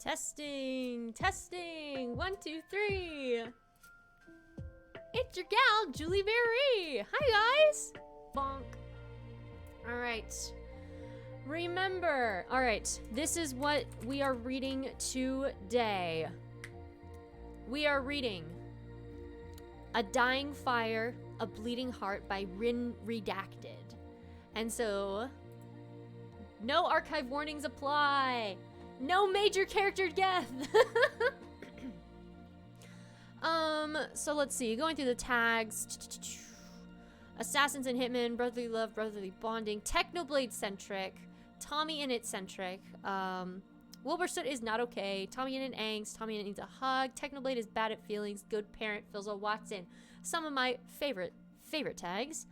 Testing, testing, 1, 2, 3. It's your gal, Juliberry. Hi, guys. Bonk. All right. Remember, all right, this is what we are reading today. We are reading A Dying Fire, A Bleeding Heart by Rin Redacted. And so, no archive warnings apply. No major character death. So let's see. Going through the tags. Assassins and Hitmen, Brotherly Love, Brotherly Bonding, Technoblade Centric, Tommy in it Centric, Wilbur Soot is not okay, Tommy in an angst, Tommy in it needs a hug, Technoblade is bad at feelings, Good Parent, fills a Watson. Some of my favorite tags.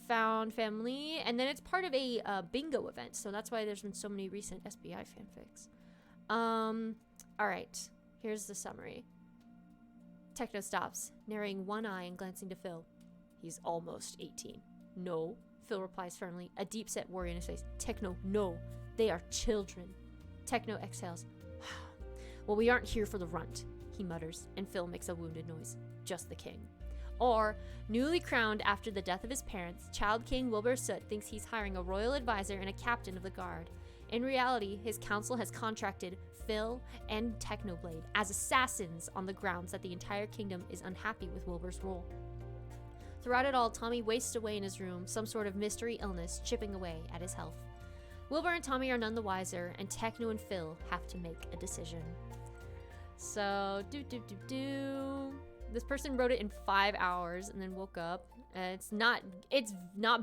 Found Family, and then it's part of a bingo event, so that's why there's been so many recent SBI fanfics. Alright, here's the summary. Techno stops, narrowing one eye and glancing to Phil. He's almost 18. No, Phil replies firmly, a deep-set worry in his face. Techno, no, they are children. Techno exhales. Well, we aren't here for the runt, he mutters, and Phil makes a wounded noise. Just the king. Or, newly crowned after the death of his parents, Child King Wilbur Soot thinks he's hiring a royal advisor and a captain of the guard. In reality, his council has contracted Phil and Technoblade as assassins on the grounds that the entire kingdom is unhappy with Wilbur's rule. Throughout it all, Tommy wastes away in his room, some sort of mystery illness chipping away at his health. Wilbur and Tommy are none the wiser, and Techno and Phil have to make a decision. So, this person wrote it in 5 hours and then woke up. It's not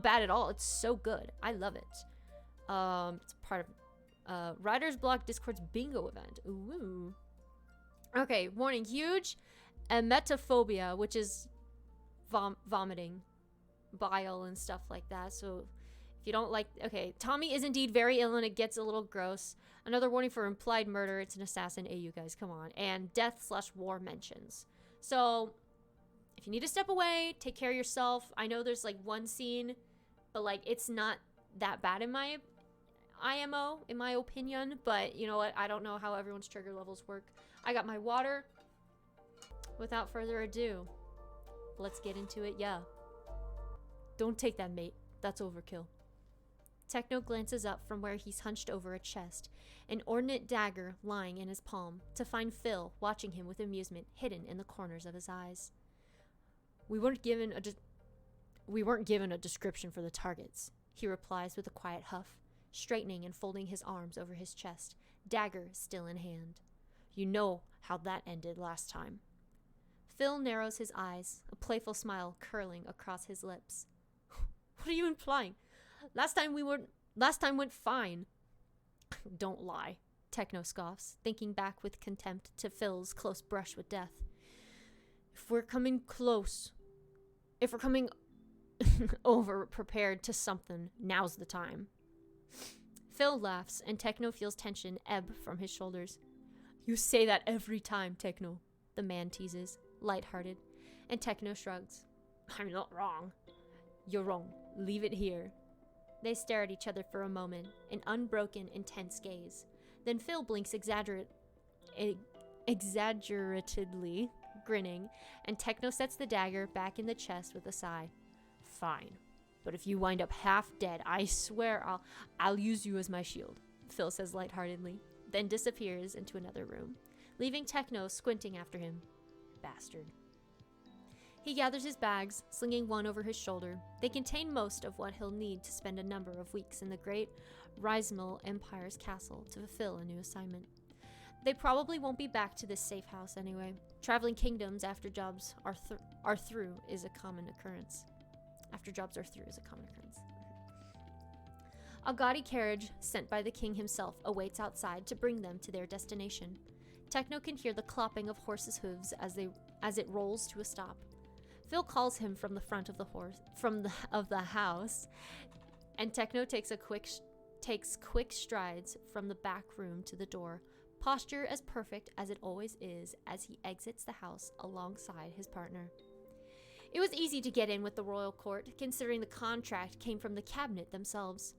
bad at all. It's so good. I love it. It's part of Writer's Block Discord's bingo event. Ooh. Okay, warning. Huge emetophobia, which is vomiting, bile, and stuff like that. So if you don't like... Okay, Tommy is indeed very ill and it gets a little gross. Another warning for implied murder. It's an assassin. Hey, you guys, come on. And death/war mentions. So, if you need to step away, take care of yourself. I know there's, like, one scene, but, like, it's not that bad in my IMO, in my opinion. But, you know what? I don't know how everyone's trigger levels work. I got my water. Without further ado, let's get into it, yeah. Don't take that, mate. That's overkill. Techno glances up from where he's hunched over a chest, an ornate dagger lying in his palm, to find Phil watching him with amusement hidden in the corners of his eyes. We weren't given a description for the targets, he replies with a quiet huff, straightening and folding his arms over his chest, dagger still in hand. You know how that ended last time. Phil narrows his eyes, a playful smile curling across his lips. What are you implying? Last time went fine. Don't lie, Techno scoffs, thinking back with contempt to Phil's close brush with death. If we're coming over prepared to something, now's the time. Phil laughs, and Techno feels tension ebb from his shoulders. You say that every time, Techno, the man teases, lighthearted, and Techno shrugs. I'm not wrong. You're wrong. Leave it here. They stare at each other for a moment, an unbroken, intense gaze. Then Phil blinks exaggeratedly, grinning, and Techno sets the dagger back in the chest with a sigh. Fine. But if you wind up half dead, I swear I'll use you as my shield, Phil says lightheartedly, then disappears into another room, leaving Techno squinting after him. Bastard. He gathers his bags, slinging one over his shoulder. They contain most of what he'll need to spend a number of weeks in the great Rysmel Empire's castle to fulfill a new assignment. They probably won't be back to this safe house anyway. Traveling kingdoms after jobs are through is a common occurrence. A gaudy carriage sent by the king himself awaits outside to bring them to their destination. Techno can hear the clopping of horses' hooves as it rolls to a stop. Phil calls him from the front of the house, and Techno takes quick strides from the back room to the door, posture as perfect as it always is as he exits the house alongside his partner. It was easy to get in with the royal court, considering the contract came from the cabinet themselves.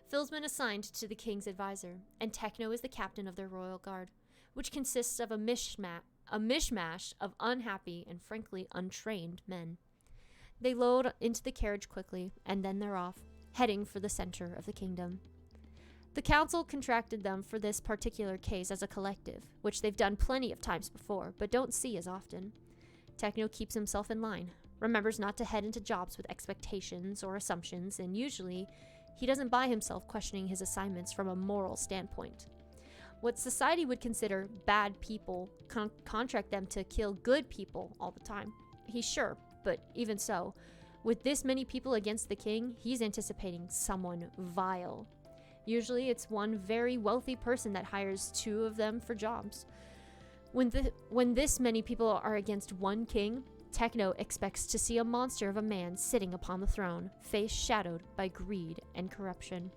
Phil's been assigned to the king's advisor, and Techno is the captain of their royal guard. which consists of a mishmash of unhappy and frankly untrained men. They load into the carriage quickly, and then they're off, heading for the center of the kingdom. The council contracted them for this particular case as a collective, which they've done plenty of times before, but don't see as often. Techno keeps himself in line, remembers not to head into jobs with expectations or assumptions, and usually he doesn't buy himself questioning his assignments from a moral standpoint. What society would consider bad people contract them to kill good people all the time. He's sure, but even so, with this many people against the king, he's anticipating someone vile. Usually it's one very wealthy person that hires two of them for jobs. When this many people are against one king, Techno expects to see a monster of a man sitting upon the throne, face shadowed by greed and corruption.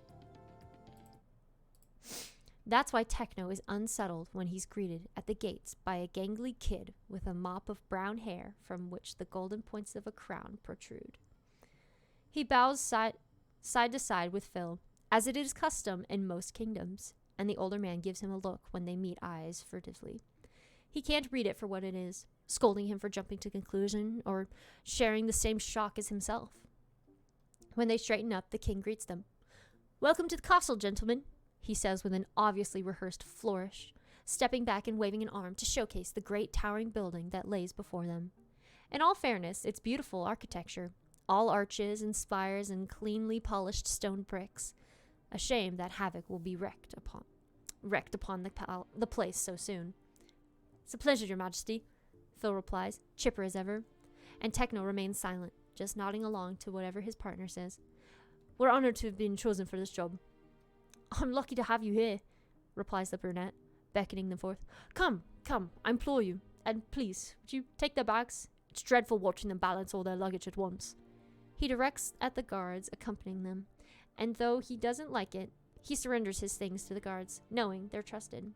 That's why Techno is unsettled when he's greeted at the gates by a gangly kid with a mop of brown hair from which the golden points of a crown protrude. He bows side to side with Phil, as it is custom in most kingdoms, and the older man gives him a look when they meet eyes furtively. He can't read it for what it is, scolding him for jumping to conclusion or sharing the same shock as himself. When they straighten up, the king greets them. "Welcome to the castle, gentlemen," he says with an obviously rehearsed flourish, stepping back and waving an arm to showcase the great towering building that lays before them. In all fairness, it's beautiful architecture, all arches and spires and cleanly polished stone bricks. A shame that havoc will be wreaked upon the place so soon. "It's a pleasure, Your Majesty," Phil replies, chipper as ever, and Techno remains silent, just nodding along to whatever his partner says. "We're honored to have been chosen for this job." "I'm lucky to have you here," replies the brunette, beckoning them forth. Come, I implore you, and please, would you take their bags? It's dreadful watching them balance all their luggage at once." He directs at the guards accompanying them, and though he doesn't like it, he surrenders his things to the guards, knowing they're trusted.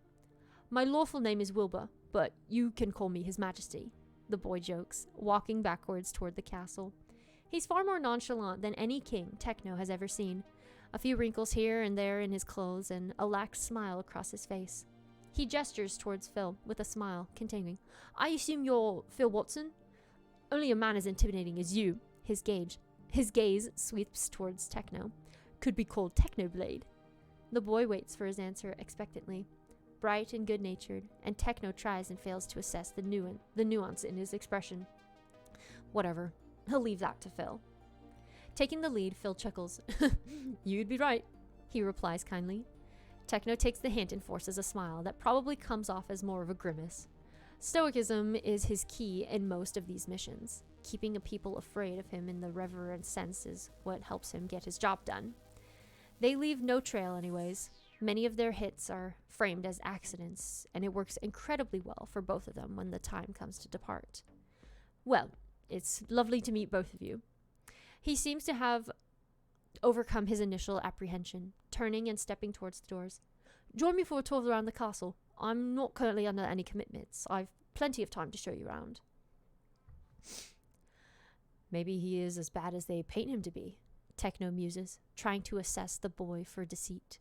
"My lawful name is Wilbur, but you can call me His Majesty," the boy jokes, walking backwards toward the castle. He's far more nonchalant than any king Techno has ever seen. A few wrinkles here and there in his clothes and a lax smile across his face. He gestures towards Phil with a smile, continuing, "I assume you're Phil Watson? Only a man as intimidating as you." His gaze sweeps towards Techno. "Could be called Technoblade." The boy waits for his answer expectantly, bright and good-natured, and Techno tries and fails to assess the nuance in his expression. Whatever, he'll leave that to Phil. Taking the lead, Phil chuckles. "You'd be right," he replies kindly. Techno takes the hint and forces a smile that probably comes off as more of a grimace. Stoicism is his key in most of these missions. Keeping a people afraid of him in the reverent sense is what helps him get his job done. They leave no trail anyways. Many of their hits are framed as accidents, and it works incredibly well for both of them when the time comes to depart. "Well, it's lovely to meet both of you." He seems to have overcome his initial apprehension, turning and stepping towards the doors. "Join me for a tour around the castle. I'm not currently under any commitments. I've plenty of time to show you around." Maybe he is as bad as they paint him to be, Techno muses, trying to assess the boy for deceit.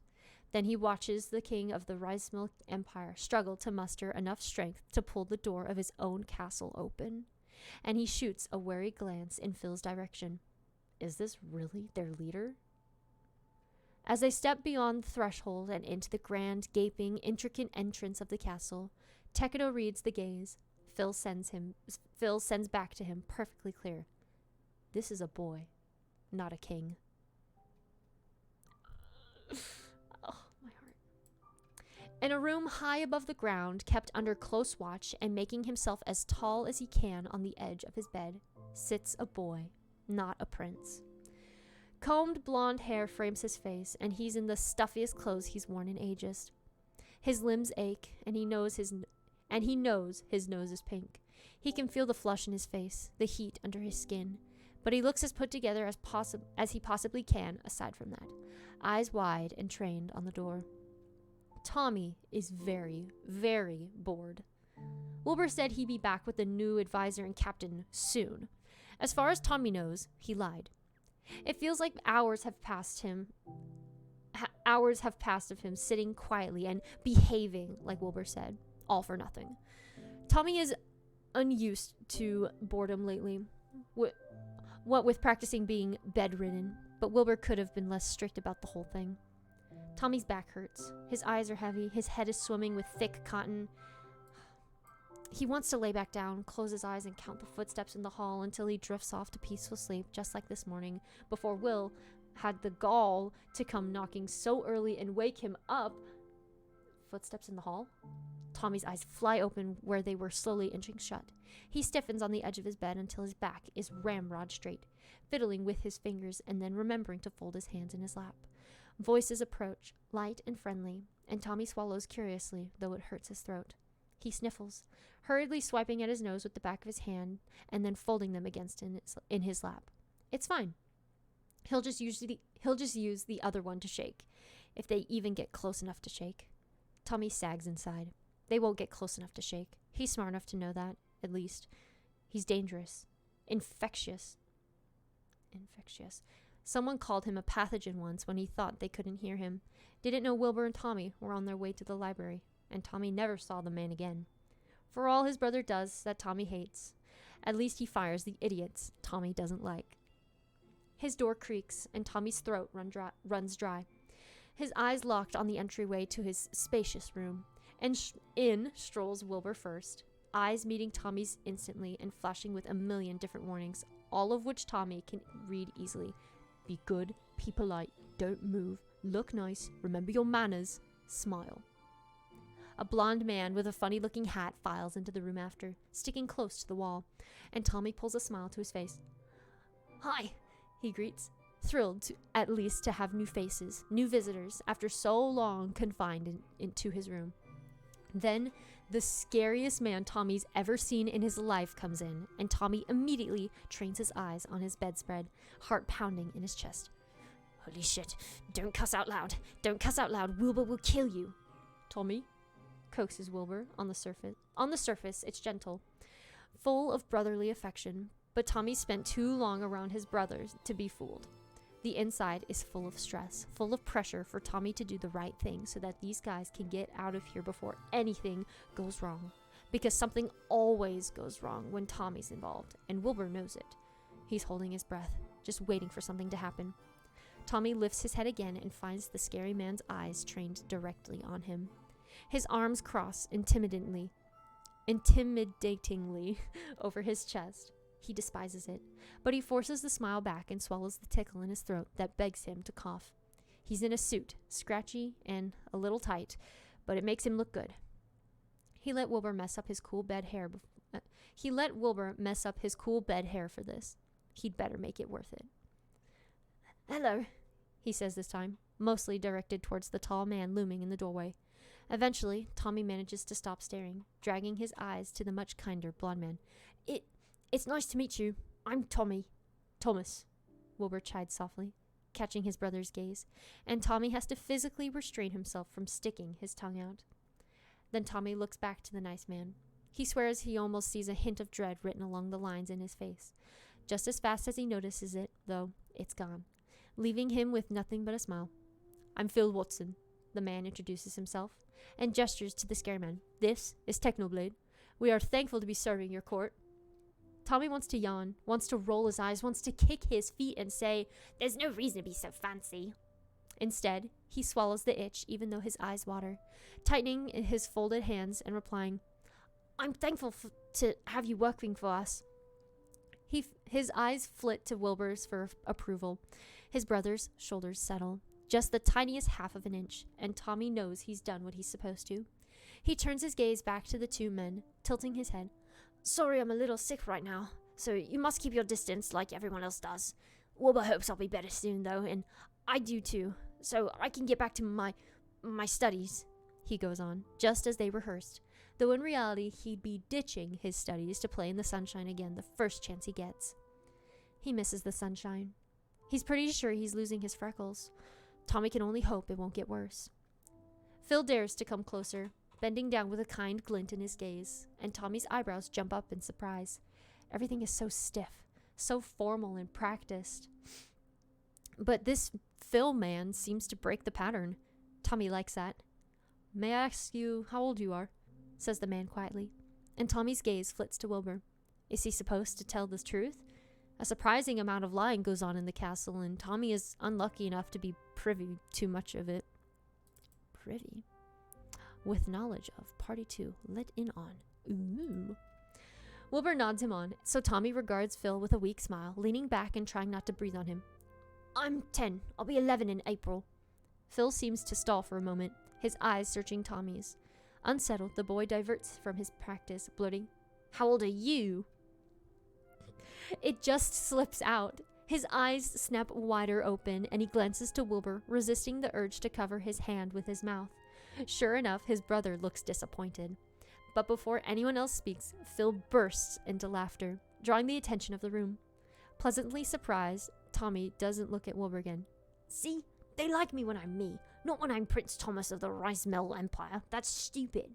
Then he watches the king of the Rice Milk Empire struggle to muster enough strength to pull the door of his own castle open, and he shoots a wary glance in Phil's direction. Is this really their leader? As they step beyond the threshold and into the grand, gaping, intricate entrance of the castle, Techno reads the gaze Phil sends back to him perfectly clear. This is a boy, not a king. Oh, my heart. In a room high above the ground, kept under close watch and making himself as tall as he can on the edge of his bed, sits a boy, not a prince. Combed blonde hair frames his face, and he's in the stuffiest clothes he's worn in ages. His limbs ache, and he knows his nose is pink. He can feel the flush in his face, the heat under his skin, but he looks as put together as he possibly can aside from that, eyes wide and trained on the door. Tommy is very, very bored. Wilbur said he'd be back with the new advisor and captain soon. As far as Tommy knows, he lied. It feels like hours have passed of him sitting quietly and behaving like Wilbur said. All for nothing. Tommy is unused to boredom lately, what with practicing being bedridden, but Wilbur could have been less strict about the whole thing. Tommy's back hurts. His eyes are heavy. His head is swimming with thick cotton. He wants to lay back down, close his eyes, and count the footsteps in the hall until he drifts off to peaceful sleep, just like this morning, before Will had the gall to come knocking so early and wake him up. Footsteps in the hall? Tommy's eyes fly open where they were slowly inching shut. He stiffens on the edge of his bed until his back is ramrod straight, fiddling with his fingers and then remembering to fold his hands in his lap. Voices approach, light and friendly, and Tommy swallows curiously, though it hurts his throat. He sniffles, hurriedly swiping at his nose with the back of his hand and then folding them in his lap. It's fine. He'll just use the other one to shake, if they even get close enough to shake. Tommy sags inside. They won't get close enough to shake. He's smart enough to know that, at least. He's dangerous. Infectious. Someone called him a pathogen once when he thought they couldn't hear him. Didn't know Wilbur and Tommy were on their way to the library, and Tommy never saw the man again. For all his brother does that Tommy hates, at least he fires the idiots Tommy doesn't like. His door creaks, and Tommy's throat runs dry. His eyes locked on the entryway to his spacious room, and in strolls Wilbur first, eyes meeting Tommy's instantly and flashing with a million different warnings, all of which Tommy can read easily. Be good, be polite, don't move, look nice, remember your manners, smile. A blonde man with a funny-looking hat files into the room after, sticking close to the wall, and Tommy pulls a smile to his face. Hi, he greets, thrilled at least to have new faces, new visitors, after so long confined into his room. Then, the scariest man Tommy's ever seen in his life comes in, and Tommy immediately trains his eyes on his bedspread, heart pounding in his chest. Holy shit, don't cuss out loud. Don't cuss out loud. Wilbur will kill you. Tommy, coaxes Wilbur on the surface. On the surface, it's gentle, full of brotherly affection, but Tommy spent too long around his brothers to be fooled. The inside is full of stress, full of pressure for Tommy to do the right thing so that these guys can get out of here before anything goes wrong. Because something always goes wrong when Tommy's involved, and Wilbur knows it. He's holding his breath, just waiting for something to happen. Tommy lifts his head again and finds the scary man's eyes trained directly on him. His arms cross intimidatingly over his chest. He despises it, but he forces the smile back and swallows the tickle in his throat that begs him to cough. He's in a suit, scratchy and a little tight, but it makes him look good. He let Wilbur mess up his cool bed hair for this. He'd better make it worth it. Hello, he says this time, mostly directed towards the tall man looming in the doorway. Eventually, Tommy manages to stop staring, dragging his eyes to the much kinder blonde man. It's nice to meet you. I'm Tommy. Thomas, Wilbur chides softly, catching his brother's gaze, and Tommy has to physically restrain himself from sticking his tongue out. Then Tommy looks back to the nice man. He swears he almost sees a hint of dread written along the lines in his face. Just as fast as he notices it, though, it's gone, leaving him with nothing but a smile. I'm Phil Watson, the man introduces himself, and gestures to the scareman. This is Technoblade. We are thankful to be serving your court. Tommy wants to yawn, wants to roll his eyes, wants to kick his feet and say, there's no reason to be so fancy. Instead, he swallows the itch even though his eyes water, tightening his folded hands and replying, I'm thankful to have you working for us. His eyes flit to Wilbur's for approval. His brother's shoulders settle, just the tiniest half of an inch, and Tommy knows he's done what he's supposed to. He turns his gaze back to the two men, tilting his head. Sorry, I'm a little sick right now, so you must keep your distance like everyone else does. Wilbur hopes I'll be better soon, though, and I do too, so I can get back to my studies, he goes on, just as they rehearsed, though in reality he'd be ditching his studies to play in the sunshine again the first chance he gets. He misses the sunshine. He's pretty sure he's losing his freckles. Tommy can only hope it won't get worse. Phil dares to come closer, bending down with a kind glint in his gaze, and Tommy's eyebrows jump up in surprise. Everything is so stiff, so formal and practiced. But this Phil man seems to break the pattern. Tommy likes that. May I ask you how old you are? says the man quietly, and Tommy's gaze flits to Wilbur. Is he supposed to tell the truth? A surprising amount of lying goes on in the castle, and Tommy is unlucky enough to be privy to much of it. Privy? With knowledge of party 2 let in on. Ooh. Wilbur nods him on, so Tommy regards Phil with a weak smile, leaning back and trying not to breathe on him. I'm 10. I'll be 11 in April. Phil seems to stall for a moment, his eyes searching Tommy's. Unsettled, the boy diverts from his practice, blurting, How old are you? It just slips out. His eyes snap wider open, and he glances to Wilbur, resisting the urge to cover his hand with his mouth. Sure enough, his brother looks disappointed. But before anyone else speaks, Phil bursts into laughter, drawing the attention of the room. Pleasantly surprised, Tommy doesn't look at Wilbur again. See? They like me when I'm me, not when I'm Prince Thomas of the Rice Mill Empire. That's stupid.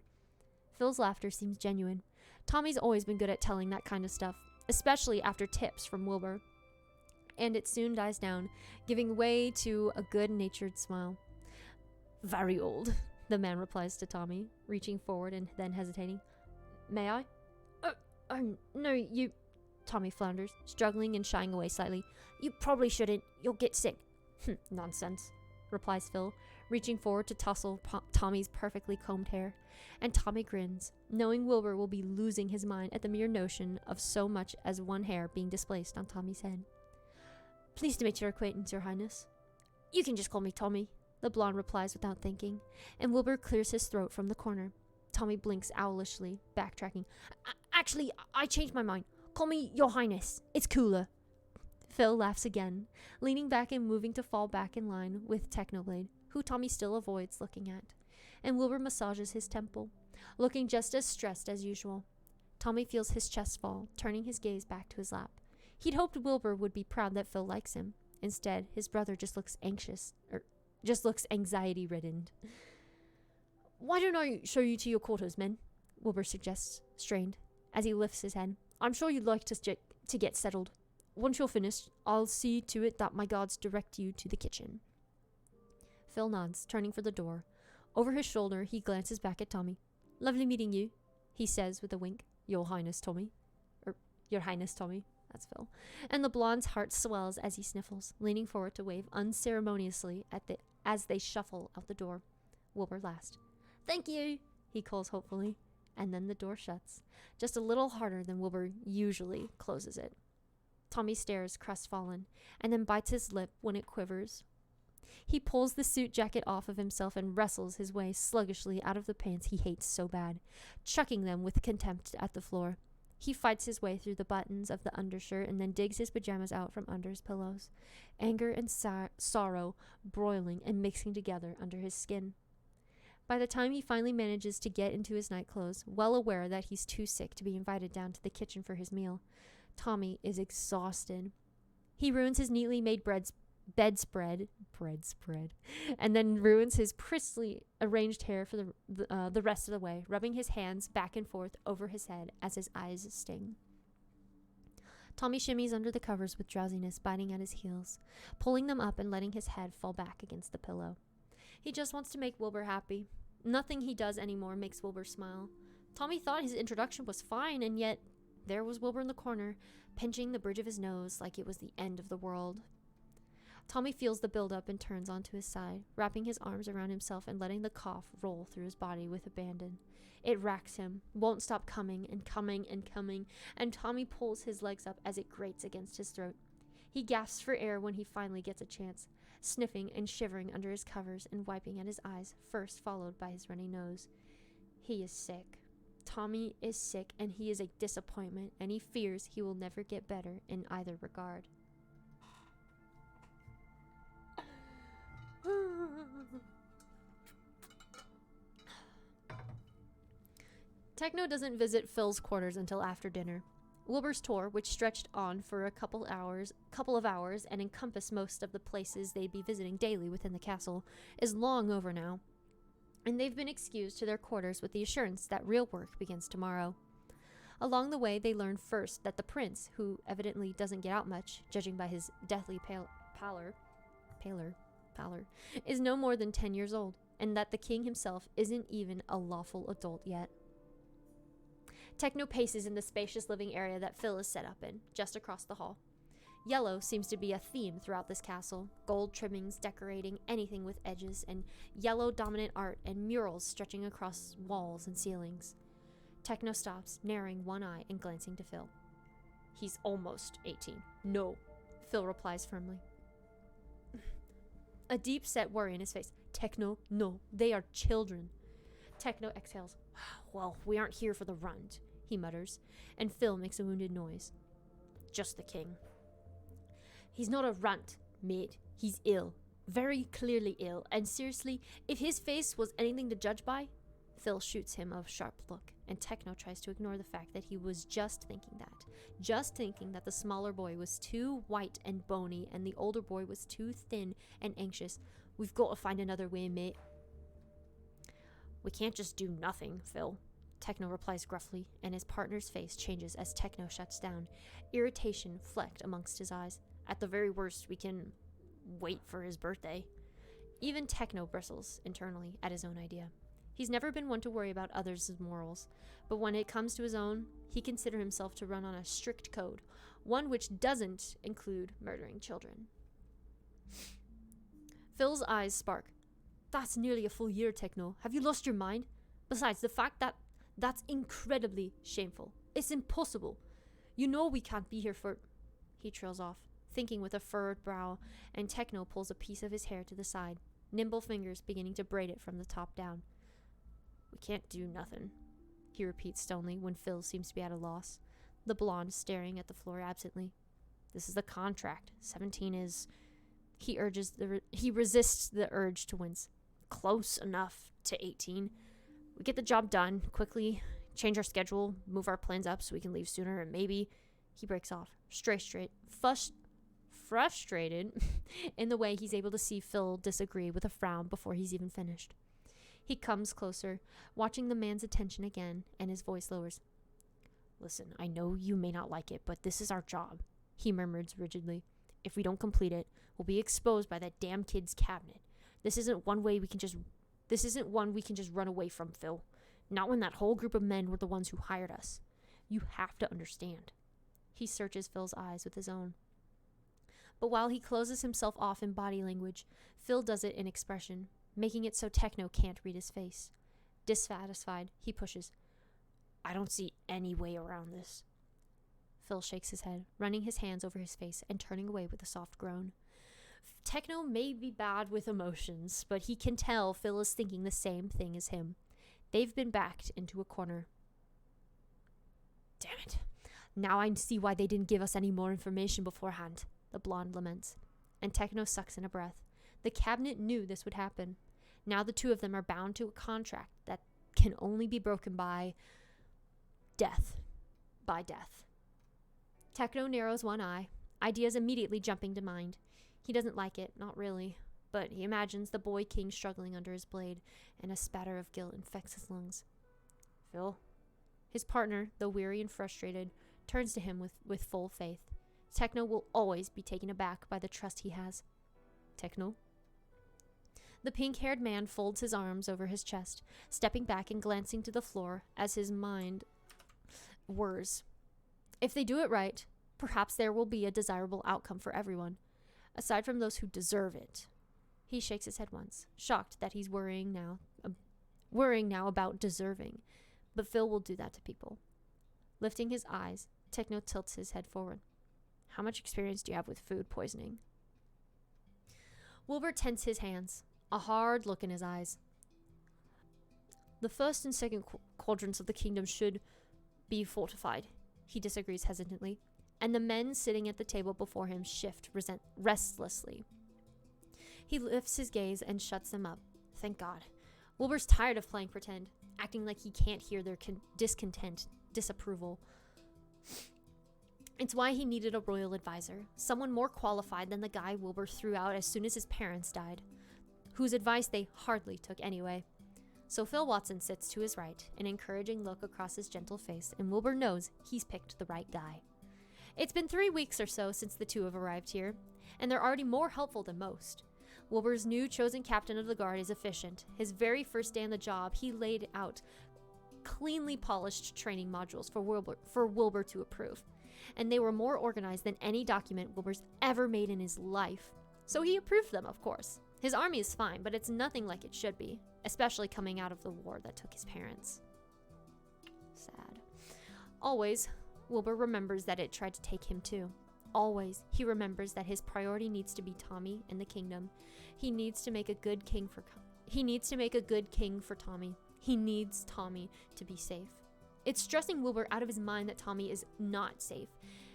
Phil's laughter seems genuine. Tommy's always been good at telling that kind of stuff, especially after tips from Wilbur. And it soon dies down, giving way to a good-natured smile. Very old, the man replies to Tommy, reaching forward and then hesitating. May I? No, you... Tommy flounders, struggling and shying away slightly. You probably shouldn't. You'll get sick. Nonsense, replies Phil, reaching forward to tussle Tommy's perfectly combed hair. And Tommy grins, knowing Wilbur will be losing his mind at the mere notion of so much as one hair being displaced on Tommy's head. Pleased to make your acquaintance, Your Highness. You can just call me Tommy, the blonde replies without thinking, and Wilbur clears his throat from the corner. Tommy blinks owlishly, backtracking. Actually, I changed my mind. Call me Your Highness. It's cooler. Phil laughs again, leaning back and moving to fall back in line with Technoblade, who Tommy still avoids looking at. And Wilbur massages his temple, looking just as stressed as usual. Tommy feels his chest fall, turning his gaze back to his lap. He'd hoped Wilbur would be proud that Phil likes him. Instead, his brother just looks anxiety-ridden. Why don't I show you to your quarters, men? Wilbur suggests, strained, as he lifts his head. I'm sure you'd like to get settled. Once you're finished, I'll see to it that my guards direct you to the kitchen. Phil nods, turning for the door. Over his shoulder, he glances back at Tommy. Lovely meeting you, he says with a wink. Your Highness, Tommy. Your Highness, Tommy. That's Phil. And the blonde's heart swells as he sniffles, leaning forward to wave unceremoniously as they shuffle out the door. Wilbur last. Thank you, he calls hopefully. And then the door shuts, just a little harder than Wilbur usually closes it. Tommy stares crestfallen, and then bites his lip when it quivers. He pulls the suit jacket off of himself and wrestles his way sluggishly out of the pants he hates so bad, chucking them with contempt at the floor. He fights his way through the buttons of the undershirt and then digs his pajamas out from under his pillows, anger and sorrow broiling and mixing together under his skin. By the time he finally manages to get into his nightclothes, well aware that he's too sick to be invited down to the kitchen for his meal, Tommy is exhausted. He ruins his neatly made bedspread, and then ruins his prettily arranged hair for the rest of the way, rubbing his hands back and forth over his head as his eyes sting. Tommy shimmies under the covers with drowsiness biting at his heels, pulling them up and letting his head fall back against the pillow. He just wants to make Wilbur happy. Nothing he does anymore makes Wilbur smile. Tommy thought his introduction was fine, and yet there was Wilbur in the corner, pinching the bridge of his nose like it was the end of the world. Tommy feels the buildup and turns onto his side, wrapping his arms around himself and letting the cough roll through his body with abandon. It racks him, won't stop coming and coming and coming, and Tommy pulls his legs up as it grates against his throat. He gasps for air when he finally gets a chance, sniffing and shivering under his covers and wiping at his eyes, first followed by his runny nose. He is sick. Tommy is sick, and he is a disappointment, and he fears he will never get better in either regard. Techno doesn't visit Phil's quarters until after dinner. Wilbur's tour, which stretched on for a couple of hours and encompassed most of the places they'd be visiting daily within the castle, is long over now, and they've been excused to their quarters with the assurance that real work begins tomorrow. Along the way, they learn first that the prince, who evidently doesn't get out much, judging by his deathly pallor, is no more than 10 years old, and that the king himself isn't even a lawful adult yet. Techno paces in the spacious living area that Phil is set up in, just across the hall. Yellow seems to be a theme throughout this castle. Gold trimmings decorating anything with edges, and yellow dominant art and murals stretching across walls and ceilings. Techno stops, narrowing one eye and glancing to Phil. He's almost 18. No, Phil replies firmly. A deep-set worry in his face. Techno, no, they are children. Techno exhales. Well, we aren't here for the runt, he mutters, and Phil makes a wounded noise. Just the king. He's not a runt, mate. He's ill. Very clearly ill. And seriously, if his face was anything to judge by, Phil shoots him a sharp look, and Techno tries to ignore the fact that he was just thinking that. Just thinking that the smaller boy was too white and bony, and the older boy was too thin and anxious. We've got to find another way, mate. We can't just do nothing, Phil. Techno replies gruffly, and his partner's face changes as Techno shuts down, irritation flecked amongst his eyes. At the very worst, we can wait for his birthday. Even Techno bristles internally at his own idea. He's never been one to worry about others' morals, but when it comes to his own, he considers himself to run on a strict code, one which doesn't include murdering children. Phil's eyes spark. That's nearly a full year, Techno. Have you lost your mind? Besides, the fact that that's incredibly shameful. It's impossible. You know we can't be here for... He trails off, thinking with a furrowed brow, and Techno pulls a piece of his hair to the side, nimble fingers beginning to braid it from the top down. We can't do nothing, he repeats stonily when Phil seems to be at a loss, the blonde staring at the floor absently. This is the contract. 17 is... He resists the urge to wince. Close enough to 18. We get the job done quickly, change our schedule, move our plans up so we can leave sooner, and maybe... He breaks off, frustrated in the way he's able to see Phil disagree with a frown before he's even finished. He comes closer, watching the man's attention again, and his voice lowers. Listen, I know you may not like it, but this is our job, he murmurs rigidly. If we don't complete it, we'll be exposed by that damn kid's cabinet. This isn't one we can just run away from, Phil. Not when that whole group of men were the ones who hired us. You have to understand. He searches Phil's eyes with his own. But while he closes himself off in body language, Phil does it in expression, making it so Techno can't read his face. Dissatisfied, he pushes. I don't see any way around this. Phil shakes his head, running his hands over his face and turning away with a soft groan. Techno may be bad with emotions, but he can tell Phil is thinking the same thing as him. They've been backed into a corner. Damn it. Now I see why they didn't give us any more information beforehand, the blonde laments. And Techno sucks in a breath. The cabinet knew this would happen. Now the two of them are bound to a contract that can only be broken by death. By death. Techno narrows one eye, ideas immediately jumping to mind. He doesn't like it, not really, but he imagines the boy king struggling under his blade, and a spatter of guilt infects his lungs. Phil? His partner, though weary and frustrated, turns to him with full faith. Techno will always be taken aback by the trust he has. Techno? The pink-haired man folds his arms over his chest, stepping back and glancing to the floor as his mind whirs. If they do it right, perhaps there will be a desirable outcome for everyone, aside from those who deserve it. He shakes his head once, shocked that he's worrying now about deserving, but Phil will do that to people. Lifting his eyes, Techno tilts his head forward. How much experience do you have with food poisoning? Wilbur tenses his hands, a hard look in his eyes. The first and second quadrants of the kingdom should be fortified, he disagrees hesitantly, and the men sitting at the table before him shift restlessly. He lifts his gaze and shuts them up. Thank God. Wilbur's tired of playing pretend, acting like he can't hear their disapproval. It's why he needed a royal advisor, someone more qualified than the guy Wilbur threw out as soon as his parents died, whose advice they hardly took anyway. So Phil Watson sits to his right, an encouraging look across his gentle face, and Wilbur knows he's picked the right guy. It's been 3 weeks or so since the two have arrived here, and they're already more helpful than most. Wilbur's new chosen captain of the guard is efficient. His very first day on the job, he laid out cleanly polished training modules for Wilbur to approve. And they were more organized than any document Wilbur's ever made in his life. So he approved them, of course. His army is fine, but it's nothing like it should be, especially coming out of the war that took his parents. Sad. Always, Wilbur remembers that it tried to take him too. Always, he remembers that his priority needs to be Tommy and the kingdom. He needs to make a good king for Tommy. He needs Tommy to be safe. It's stressing Wilbur out of his mind that Tommy is not safe,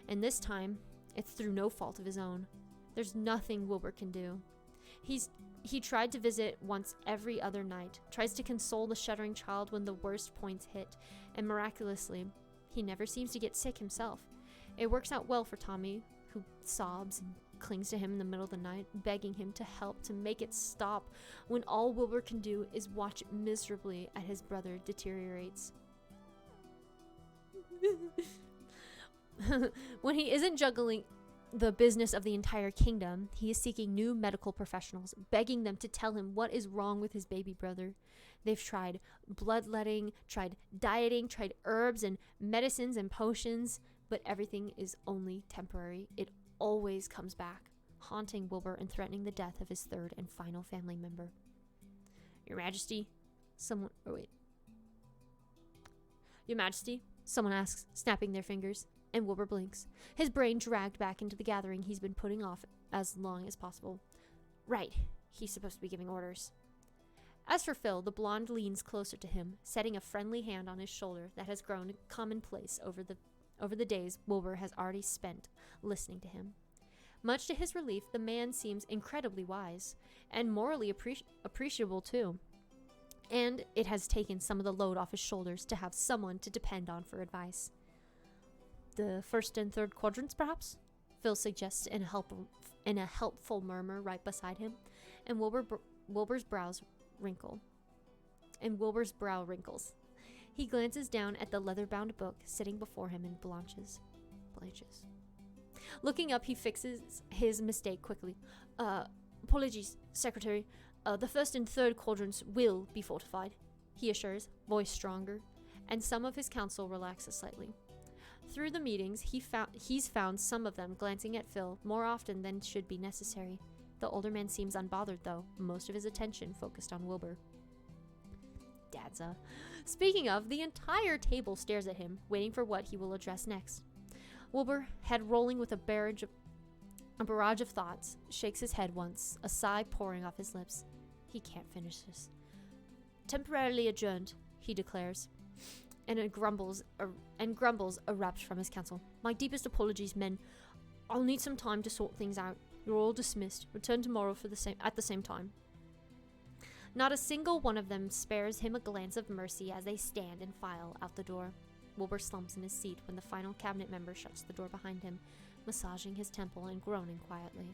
and this time, it's through no fault of his own. There's nothing Wilbur can do. He tried to visit once every other night, tries to console the shuddering child when the worst points hit, and miraculously, he never seems to get sick himself. It works out well for Tommy, who sobs and clings to him in the middle of the night, begging him to help to make it stop, when all Wilbur can do is watch miserably as his brother deteriorates. When he isn't juggling the business of the entire kingdom, he is seeking new medical professionals, begging them to tell him what is wrong with his baby brother. They've tried bloodletting, tried dieting, tried herbs and medicines and potions, but everything is only temporary. It always comes back, haunting Wilbur and threatening the death of his third and final family member. Your Majesty, someone asks, snapping their fingers, and Wilbur blinks, his brain dragged back into the gathering he's been putting off as long as possible. Right, he's supposed to be giving orders. As for Phil, the blonde leans closer to him, setting a friendly hand on his shoulder that has grown commonplace over the days Wilbur has already spent listening to him. Much to his relief, the man seems incredibly wise, and morally appreciable too. And it has taken some of the load off his shoulders to have someone to depend on for advice. The first and third quadrants, perhaps? Phil suggests in a helpful murmur right beside him, and Wilbur's brow wrinkles. He glances down at the leather-bound book sitting before him and blanches. Looking up, he fixes his mistake quickly. Apologies, Secretary. The first and third quadrants will be fortified, he assures, voice stronger, and some of his counsel relaxes slightly. Through the meetings, he's found some of them glancing at Phil more often than should be necessary. The older man seems unbothered, though, most of his attention focused on Wilbur. Dadza. Speaking of, the entire table stares at him, waiting for what he will address next. Wilbur, head rolling with a barrage of thoughts, shakes his head once, a sigh pouring off his lips. He can't finish this. Temporarily adjourned, he declares, and grumbles erupts from his council. My deepest apologies, men. I'll need some time to sort things out. You're all dismissed. Return tomorrow at the same time. Not a single one of them spares him a glance of mercy as they stand and file out the door. Wilbur slumps in his seat when the final cabinet member shuts the door behind him, massaging his temple and groaning quietly.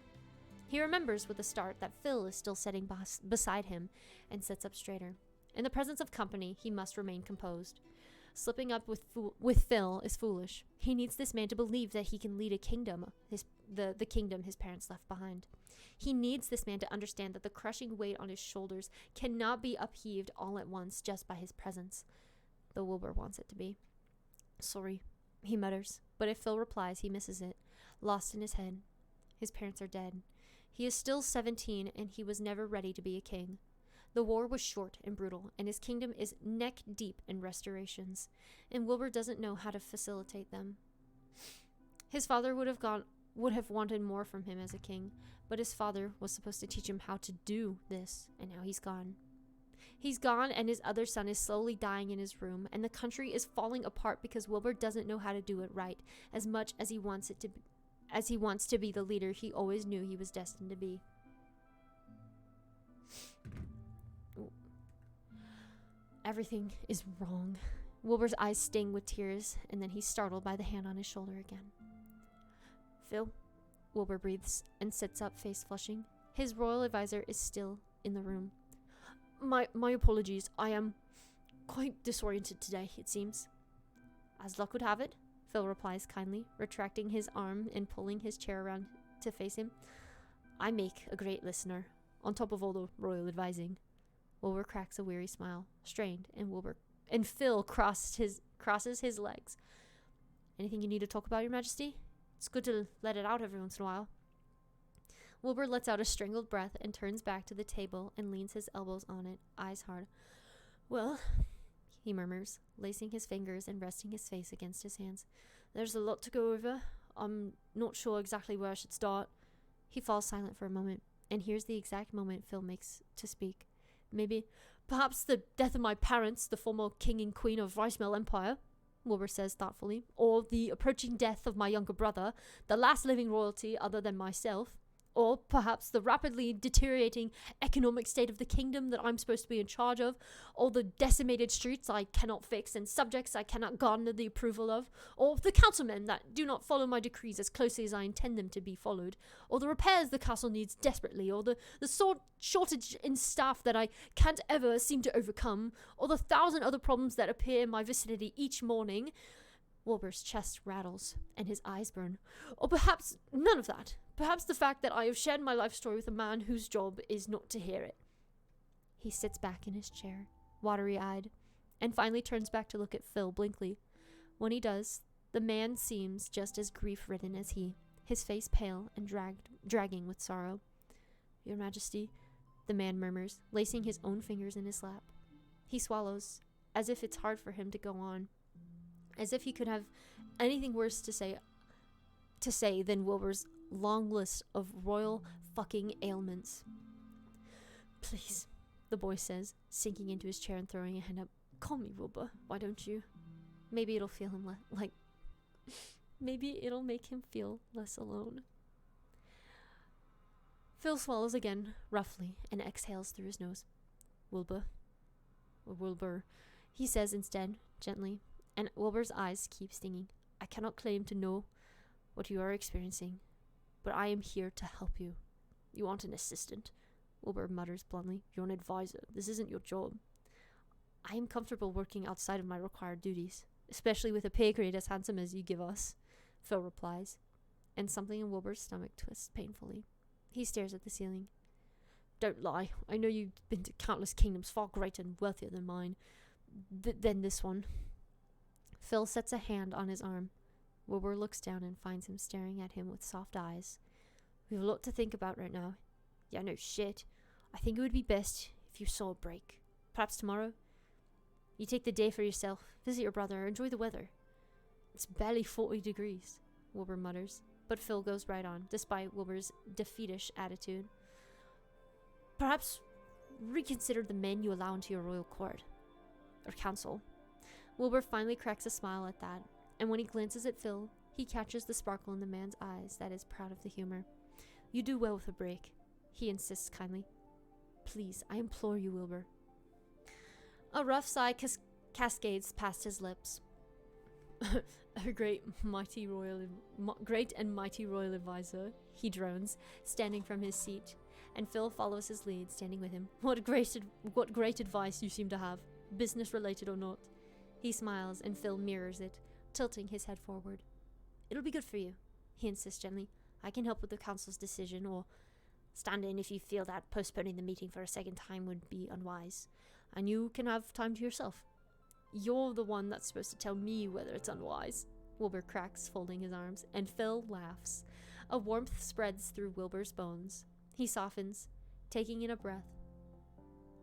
He remembers with a start that Phil is still sitting beside him and sits up straighter. In the presence of company, he must remain composed. Slipping up with Phil is foolish. He needs this man to believe that he can lead a kingdom, the kingdom his parents left behind. He needs this man to understand that the crushing weight on his shoulders cannot be upheaved all at once just by his presence, though Wilbur wants it to be. Sorry, he mutters, but if Phil replies, he misses it, lost in his head. His parents are dead. He is still 17, and he was never ready to be a king. The war was short and brutal, and his kingdom is neck-deep in restorations, and Wilbur doesn't know how to facilitate them. His father would have wanted more from him as a king, but his father was supposed to teach him how to do this, and now he's gone. He's gone, and his other son is slowly dying in his room, and the country is falling apart because Wilbur doesn't know how to do it right, as much as he wants to be the leader he always knew he was destined to be. Everything is wrong. Wilbur's eyes sting with tears, and then he's startled by the hand on his shoulder again. Phil, Wilbur breathes and sits up, face flushing. His royal advisor is still in the room. My apologies. I am quite disoriented today, it seems. As luck would have it, Phil replies kindly, retracting his arm and pulling his chair around to face him. I make a great listener, on top of all the royal advising. Wilbur cracks a weary smile, strained, and Wilbur and Phil crosses his legs. Anything you need to talk about, Your Majesty? It's good to let it out every once in a while. Wilbur lets out a strangled breath and turns back to the table and leans his elbows on it, eyes hard. Well, he murmurs, lacing his fingers and resting his face against his hands. There's a lot to go over. I'm not sure exactly where I should start. He falls silent for a moment, and here's the exact moment Phil makes to speak. Perhaps the death of my parents, the former king and queen of Ricemel Empire, Wilbur says thoughtfully, or the approaching death of my younger brother, the last living royalty other than myself, or perhaps the rapidly deteriorating economic state of the kingdom that I'm supposed to be in charge of, or the decimated streets I cannot fix and subjects I cannot garner the approval of, or the councilmen that do not follow my decrees as closely as I intend them to be followed, or the repairs the castle needs desperately, or the shortage in staff that I can't ever seem to overcome, or the 1,000 other problems that appear in my vicinity each morning. Wilbur's chest rattles and his eyes burn. Or perhaps none of that. Perhaps the fact that I have shared my life story with a man whose job is not to hear it. He sits back in his chair, watery-eyed, and finally turns back to look at Phil blankly. When he does, the man seems just as grief-ridden as he, his face pale and dragging with sorrow. Your Majesty, the man murmurs, lacing his own fingers in his lap. He swallows, as if it's hard for him to go on. As if he could have anything worse to say than Wilbur's long list of royal fucking ailments. Please, the boy says, sinking into his chair and throwing a hand up. Call me Wilbur, why don't you? Maybe it'll feel him maybe it'll make him feel less alone. Phil swallows again, roughly, and exhales through his nose. Wilbur, he says instead, gently, and Wilbur's eyes keep stinging. I cannot claim to know what you are experiencing, but I am here to help you. You aren't an assistant, Wilbur mutters bluntly. You're an advisor. This isn't your job. I am comfortable working outside of my required duties, especially with a pay grade as handsome as you give us, Phil replies, and something in Wilbur's stomach twists painfully. He stares at the ceiling. Don't lie. I know you've been to countless kingdoms far greater and wealthier than mine, than this one. Phil sets a hand on his arm. Wilbur looks down and finds him staring at him with soft eyes. We have a lot to think about right now. Yeah, no shit. I think it would be best if you saw a break. Perhaps tomorrow? You take the day for yourself, visit your brother, enjoy the weather. It's barely 40 degrees, Wilbur mutters, but Phil goes right on, despite Wilbur's defeatish attitude. Perhaps reconsider the men you allow into your royal court. Or council. Wilbur finally cracks a smile at that, and when he glances at Phil, he catches the sparkle in the man's eyes that is proud of the humor. You do well with a break, he insists kindly. Please, I implore you, Wilbur. A rough sigh cascades past his lips. A great and mighty royal advisor, he drones, standing from his seat, and Phil follows his lead, standing with him. What great advice you seem to have, business related or not. He smiles, and Phil mirrors it, tilting his head forward. It'll be good for you, he insists gently. I can help with the council's decision, or stand in if you feel that postponing the meeting for a second time would be unwise. And you can have time to yourself. You're the one that's supposed to tell me whether it's unwise, Wilbur cracks, folding his arms, and Phil laughs. A warmth spreads through Wilbur's bones. He softens, taking in a breath.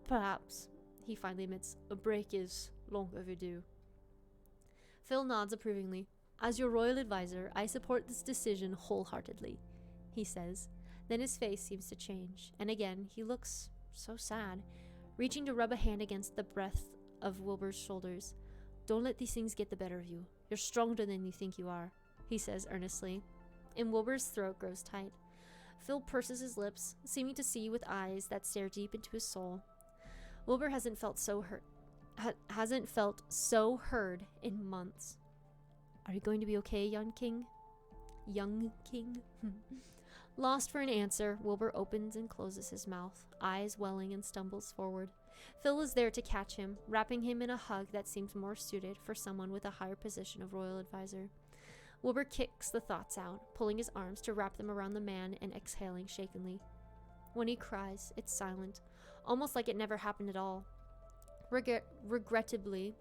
Perhaps, he finally admits, a break is long overdue. Phil nods approvingly. As your royal advisor, I support this decision wholeheartedly, he says. Then his face seems to change, and again he looks so sad, reaching to rub a hand against the breadth of Wilbur's shoulders. Don't let these things get the better of you. You're stronger than you think you are, he says earnestly, and Wilbur's throat grows tight. Phil purses his lips, seeming to see with eyes that stare deep into his soul. Wilbur hasn't felt so heard in months. Are you going to be okay, young king? Young king? Lost for an answer, Wilbur opens and closes his mouth, eyes welling, and stumbles forward. Phil is there to catch him, wrapping him in a hug that seems more suited for someone with a higher position of royal advisor. Wilbur kicks the thoughts out, pulling his arms to wrap them around the man and exhaling shakenly. When he cries, it's silent, almost like it never happened at all. Regrettably,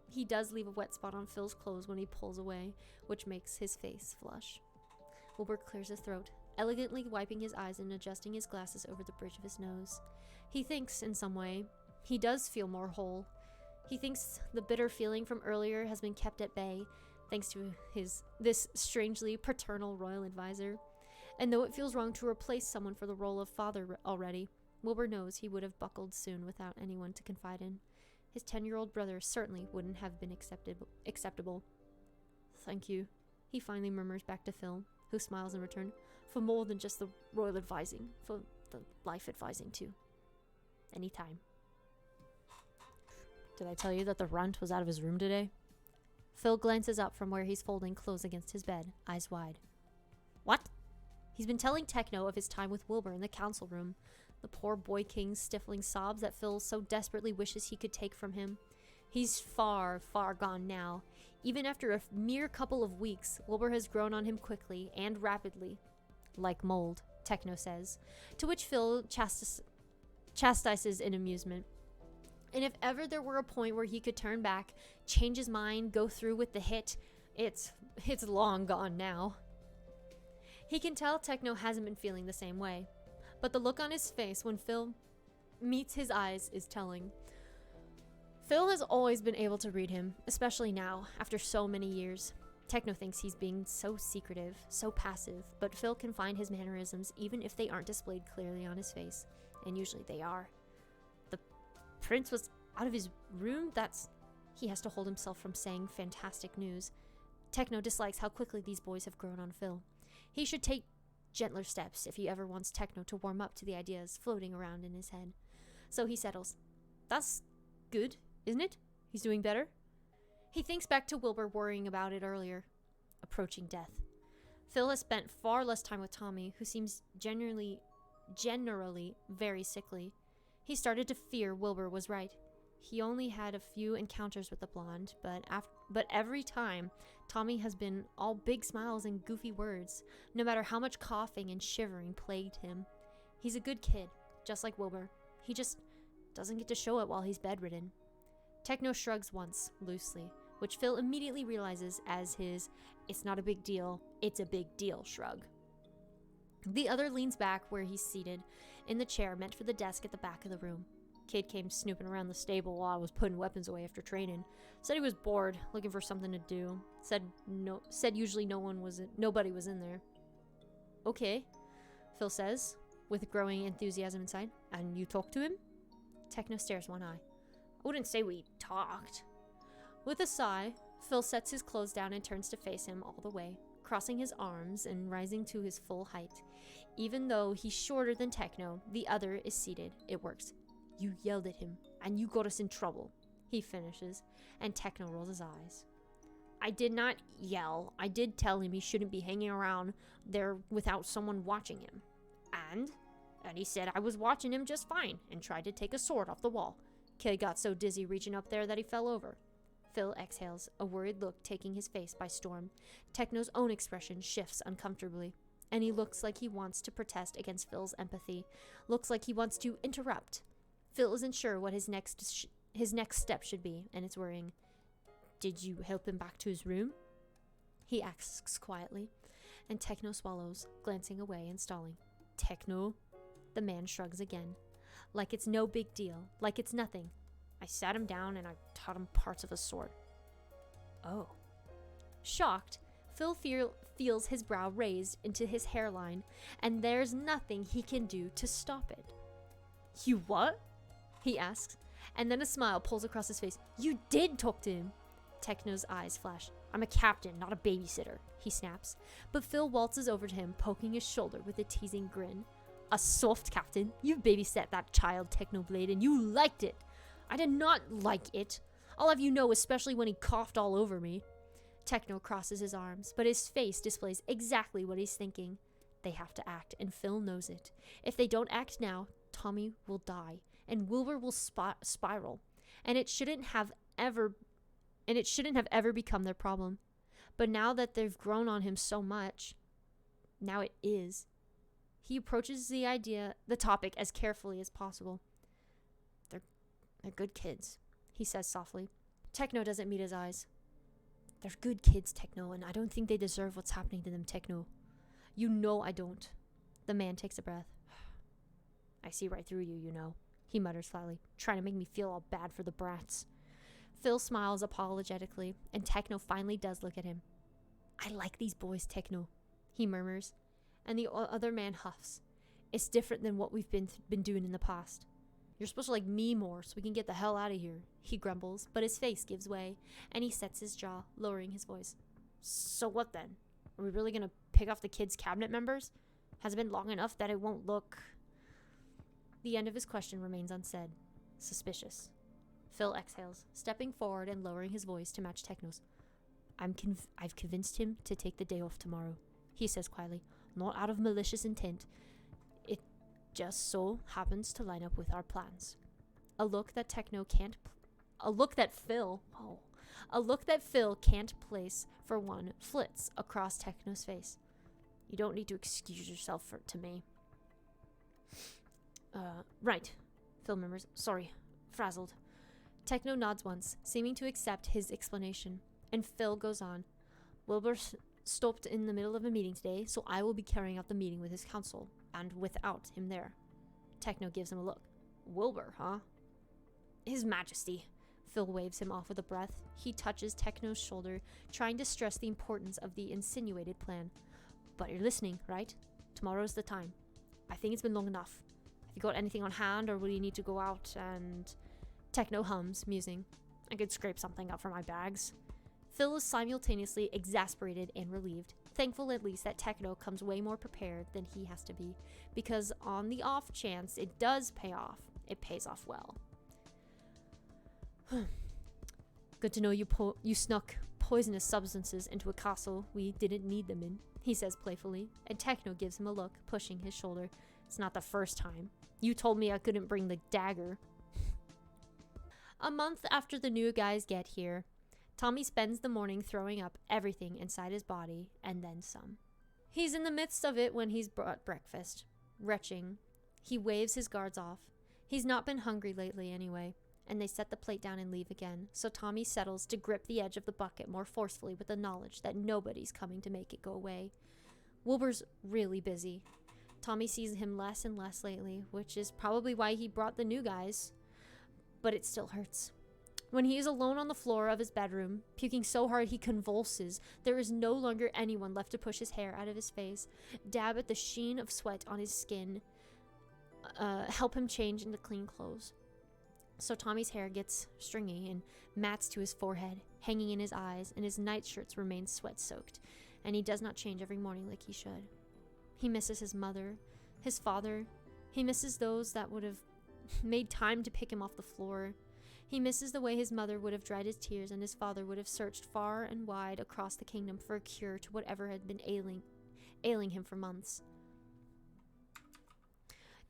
He does leave a wet spot on Phil's clothes when he pulls away, which makes his face flush. Wilbur clears his throat, elegantly wiping his eyes and adjusting his glasses over the bridge of his nose. He thinks, in some way, he does feel more whole. He thinks the bitter feeling from earlier has been kept at bay, thanks to this strangely paternal royal advisor. And though it feels wrong to replace someone for the role of father already, Wilbur knows he would have buckled soon without anyone to confide in. His 10-year-old brother certainly wouldn't have been acceptable. Thank you, he finally murmurs back to Phil, who smiles in return, for more than just the royal advising, for the life advising too. Anytime. Did I tell you that the runt was out of his room today? Phil glances up from where he's folding clothes against his bed, eyes wide. What? He's been telling Techno of his time with Wilbur in the council room, the poor boy king's stifling sobs that Phil so desperately wishes he could take from him. He's far, far gone now. Even after a mere couple of weeks, Wilbur has grown on him quickly and rapidly. Like mold, Techno says, to which Phil chastises in amusement. And if ever there were a point where he could turn back, change his mind, go through with the hit, it's long gone now. He can tell Techno hasn't been feeling the same way, but the look on his face when Phil meets his eyes is telling. Phil has always been able to read him, especially now, after so many years. Techno thinks he's being so secretive, so passive, but Phil can find his mannerisms even if they aren't displayed clearly on his face, and usually they are. The prince was out of his room? He has to hold himself from saying fantastic news. Techno dislikes how quickly these boys have grown on Phil. He should take gentler steps if he ever wants Techno to warm up to the ideas floating around in his head. So he settles. That's good, isn't it? He's doing better? He thinks back to Wilbur worrying about it earlier. Approaching death. Phil has spent far less time with Tommy, who seems generally very sickly. He started to fear Wilbur was right. He only had a few encounters with the blonde, but every time, Tommy has been all big smiles and goofy words, no matter how much coughing and shivering plagued him. He's a good kid, just like Wilbur. He just doesn't get to show it while he's bedridden. Techno shrugs once, loosely, which Phil immediately realizes as his "it's not a big deal, it's a big deal" shrug. The other leans back where he's seated, in the chair meant for the desk at the back of the room. Kid came snooping around the stable while I was putting weapons away after training. Said he was bored, looking for something to do. Said usually nobody was in there. Okay, Phil says, with growing enthusiasm inside. And you talked to him? Techno stares one eye. I wouldn't say we talked. With a sigh, Phil sets his clothes down and turns to face him all the way, crossing his arms and rising to his full height. Even though he's shorter than Techno, the other is seated. It works. You yelled at him, and you got us in trouble, he finishes, and Techno rolls his eyes. I did not yell. I did tell him he shouldn't be hanging around there without someone watching him. And he said I was watching him just fine, and tried to take a sword off the wall. Kid got so dizzy reaching up there that he fell over. Phil exhales, a worried look taking his face by storm. Techno's own expression shifts uncomfortably, and he looks like he wants to protest against Phil's empathy, looks like he wants to interrupt. Phil isn't sure what his next step should be, and it's worrying. Did you help him back to his room? He asks quietly, and Techno swallows, glancing away and stalling. Techno? The man shrugs again. Like it's no big deal, like it's nothing. I sat him down and I taught him parts of a sword. Oh. Shocked, Phil feels his brow raised into his hairline, and there's nothing he can do to stop it. You what? He asks, and then a smile pulls across his face. You did talk to him. Techno's eyes flash. I'm a captain, not a babysitter, he snaps. But Phil waltzes over to him, poking his shoulder with a teasing grin. A soft captain? You babysat that child, Technoblade, and you liked it. I did not like it. I'll have you know, especially when he coughed all over me. Techno crosses his arms, but his face displays exactly what he's thinking. They have to act, and Phil knows it. If they don't act now, Tommy will die, and Wilbur will spiral, and it shouldn't have ever become their problem. But now that they've grown on him so much, now it is. He approaches the topic as carefully as possible. They're good kids, he says softly. Techno doesn't meet his eyes. They're good kids, Techno, and I don't think they deserve what's happening to them, Techno. You know I don't. The man takes a breath. I see right through you, you know, he mutters slyly, trying to make me feel all bad for the brats. Phil smiles apologetically, and Techno finally does look at him. I like these boys, Techno, he murmurs, and the other man huffs. It's different than what we've been doing in the past. You're supposed to like me more so we can get the hell out of here, he grumbles, but his face gives way, and he sets his jaw, lowering his voice. So what then? Are we really gonna pick off the kids' cabinet members? Has it been long enough that it won't look... The end of his question remains unsaid. Suspicious. Phil exhales, stepping forward and lowering his voice to match Techno's. I've convinced him to take the day off tomorrow, he says quietly, not out of malicious intent. It just so happens to line up with our plans. A look that Phil can't place for one flits across Techno's face. You don't need to excuse yourself to me. Right, Phil murmurs. Sorry, frazzled. Techno nods once, seeming to accept his explanation, and Phil goes on. Wilbur stopped in the middle of a meeting today, so I will be carrying out the meeting with his council, and without him there. Techno gives him a look. Wilbur, huh? His Majesty. Phil waves him off with a breath. He touches Techno's shoulder, trying to stress the importance of the insinuated plan. But you're listening, right? Tomorrow's the time. I think it's been long enough. Have you got anything on hand, or will you need to go out and... Techno hums, musing. I could scrape something up from my bags. Phil is simultaneously exasperated and relieved, thankful at least that Techno comes way more prepared than he has to be, because on the off chance it does pay off, it pays off well. Good to know you snuck poisonous substances into a castle we didn't need them in, he says playfully, and Techno gives him a look, pushing his shoulder. It's not the first time. You told me I couldn't bring the dagger. A month after the new guys get here, Tommy spends the morning throwing up everything inside his body, and then some. He's in the midst of it when he's brought breakfast. Retching. He waves his guards off. He's not been hungry lately anyway, and they set the plate down and leave again, so Tommy settles to grip the edge of the bucket more forcefully with the knowledge that nobody's coming to make it go away. Wilbur's really busy. Tommy sees him less and less lately, which is probably why he brought the new guys. But it still hurts. When he is alone on the floor of his bedroom, puking so hard he convulses, there is no longer anyone left to push his hair out of his face, dab at the sheen of sweat on his skin, help him change into clean clothes. So Tommy's hair gets stringy and mats to his forehead, hanging in his eyes, and his nightshirts remain sweat-soaked, and he does not change every morning like he should. He misses his mother, his father. He misses those that would have made time to pick him off the floor. He misses the way his mother would have dried his tears and his father would have searched far and wide across the kingdom for a cure to whatever had been ailing him for months.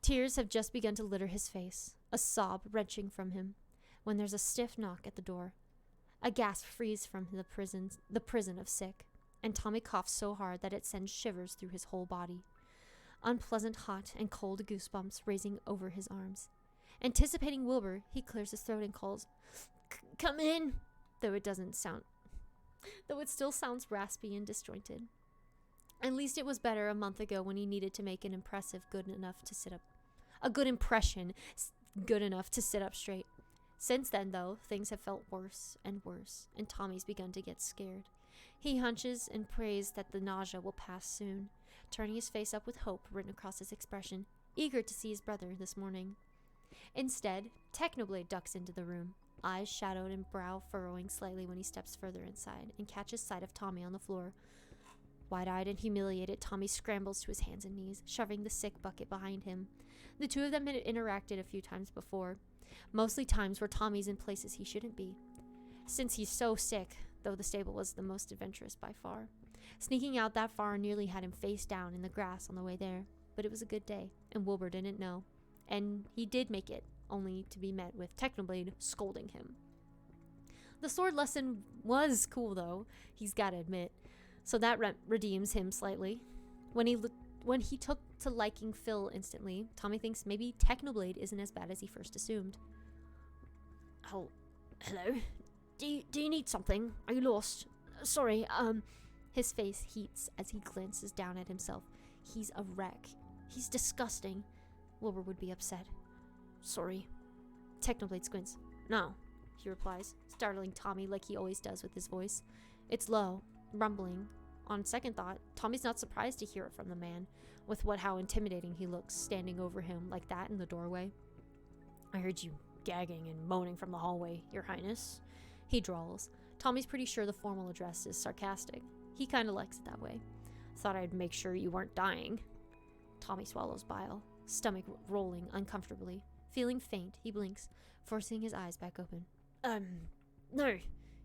Tears have just begun to litter his face, a sob wrenching from him, when there's a stiff knock at the door. A gasp frees from the prison of sick, and Tommy coughs so hard that it sends shivers through his whole body. Unpleasant hot and cold goosebumps raising over his arms. Anticipating Wilbur, he clears his throat and calls, "Come in," though it still sounds raspy and disjointed. At least it was better a month ago when he needed to make an impression good enough to sit up straight. Since then, though, things have felt worse and worse, and Tommy's begun to get scared. He hunches and prays that the nausea will pass soon, turning his face up with hope written across his expression, eager to see his brother this morning. Instead, Technoblade ducks into the room, eyes shadowed and brow furrowing slightly when he steps further inside and catches sight of Tommy on the floor. Wide-eyed and humiliated, Tommy scrambles to his hands and knees, shoving the sick bucket behind him. The two of them had interacted a few times before, mostly times where Tommy's in places he shouldn't be. Since he's so sick, though the stable was the most adventurous by far. Sneaking out that far nearly had him face down in the grass on the way there, but it was a good day, and Wilbur didn't know. And he did make it, only to be met with Technoblade scolding him. The sword lesson was cool, though, he's gotta admit, so that redeems him slightly. When he took to liking Phil instantly, Tommy thinks maybe Technoblade isn't as bad as he first assumed. Oh, hello? Do you need something? Are you lost? Sorry, His face heats as he glances down at himself. He's a wreck. He's disgusting. Wilbur would be upset. Sorry. Technoblade squints. No, he replies, startling Tommy like he always does with his voice. It's low, rumbling. On second thought, Tommy's not surprised to hear it from the man, with how intimidating he looks standing over him like that in the doorway. I heard you gagging and moaning from the hallway, Your Highness, he drawls. Tommy's pretty sure the formal address is sarcastic. He kinda likes it that way. Thought I'd make sure you weren't dying. Tommy swallows bile, stomach rolling uncomfortably. Feeling faint, he blinks, forcing his eyes back open. No,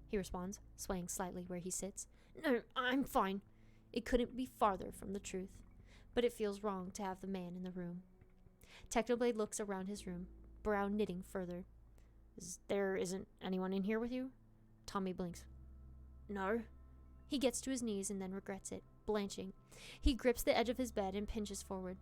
he responds, swaying slightly where he sits. No, I'm fine. It couldn't be farther from the truth, but it feels wrong to have the man in the room. Technoblade looks around his room, brow knitting further. There isn't anyone in here with you? Tommy blinks. No. He gets to his knees and then regrets it, blanching. He grips the edge of his bed and pitches forward,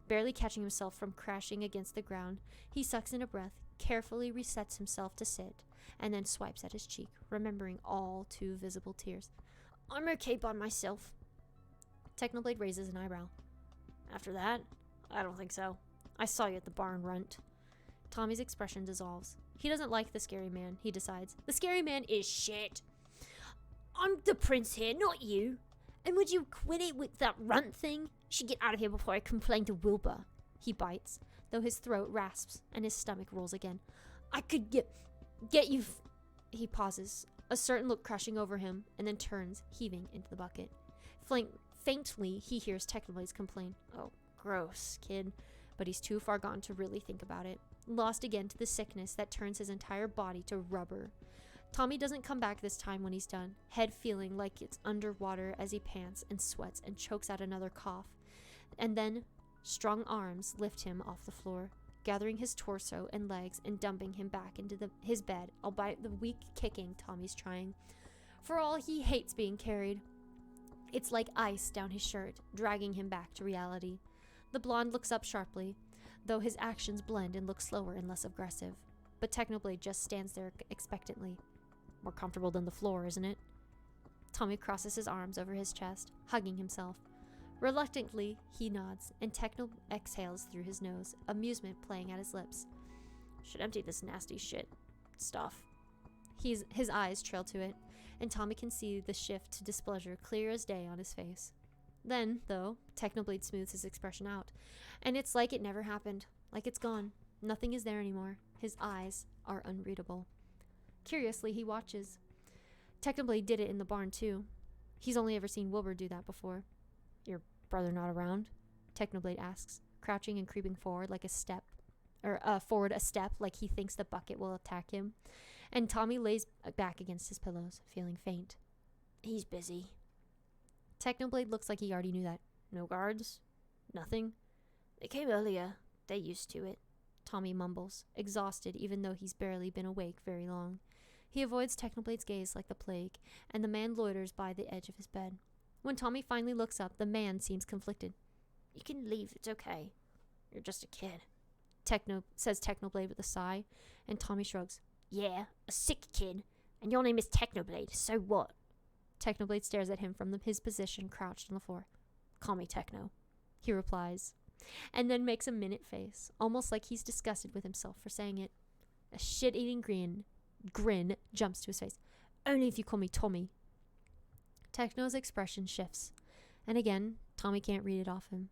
barely catching himself from crashing against the ground. He sucks in a breath, carefully resets himself to sit, and then swipes at his cheek, remembering all too visible tears. I'm okay by myself. Technoblade raises an eyebrow. After that? I don't think so. I saw you at the barn, Runt. Tommy's expression dissolves. He doesn't like the scary man, he decides. The scary man is shit. I'm the prince here, not you. And would you quit it with that Runt thing? You should get out of here before I complain to Wilbur. He bites, though his throat rasps and his stomach rolls again. I could get you. He pauses, a certain look crushing over him, and then turns, heaving into the bucket. Faintly, he hears Technoblade's complain. Oh, gross, kid. But he's too far gone to really think about it, lost again to the sickness that turns his entire body to rubber. Tommy doesn't come back this time when he's done, head feeling like it's underwater as he pants and sweats and chokes out another cough. And then, strong arms lift him off the floor, gathering his torso and legs and dumping him back into his bed, albeit the weak kicking Tommy's trying. For all he hates being carried, it's like ice down his shirt, dragging him back to reality. The blonde looks up sharply, though his actions blend and look slower and less aggressive. But Technoblade just stands there expectantly. More comfortable than the floor, isn't it? Tommy crosses his arms over his chest, hugging himself. Reluctantly, he nods, and Techno exhales through his nose, amusement playing at his lips. Should empty this nasty stuff. His eyes trail to it, and Tommy can see the shift to displeasure clear as day on his face. Then, though, Technoblade smooths his expression out, and it's like it never happened, like it's gone. Nothing is there anymore. His eyes are unreadable. Curiously, he watches. Technoblade did it in the barn, too. He's only ever seen Wilbur do that before. Your brother not around? Technoblade asks, crouching and creeping forward a step like he thinks the bucket will attack him. And Tommy lays back against his pillows, feeling faint. He's busy. Technoblade looks like he already knew that. No guards? Nothing? They came earlier. They're used to it. Tommy mumbles, exhausted even though he's barely been awake very long. He avoids Technoblade's gaze like the plague, and the man loiters by the edge of his bed. When Tommy finally looks up, the man seems conflicted. You can leave, it's okay. You're just a kid. Says Technoblade with a sigh, and Tommy shrugs. Yeah, a sick kid. And your name is Technoblade, so what? Technoblade stares at him from his position crouched on the floor. Call me Techno, he replies, and then makes a minute face, almost like he's disgusted with himself for saying it. A shit-eating grin jumps to his face. Only if you call me Tommy. Techno's expression shifts, and again, Tommy can't read it off him.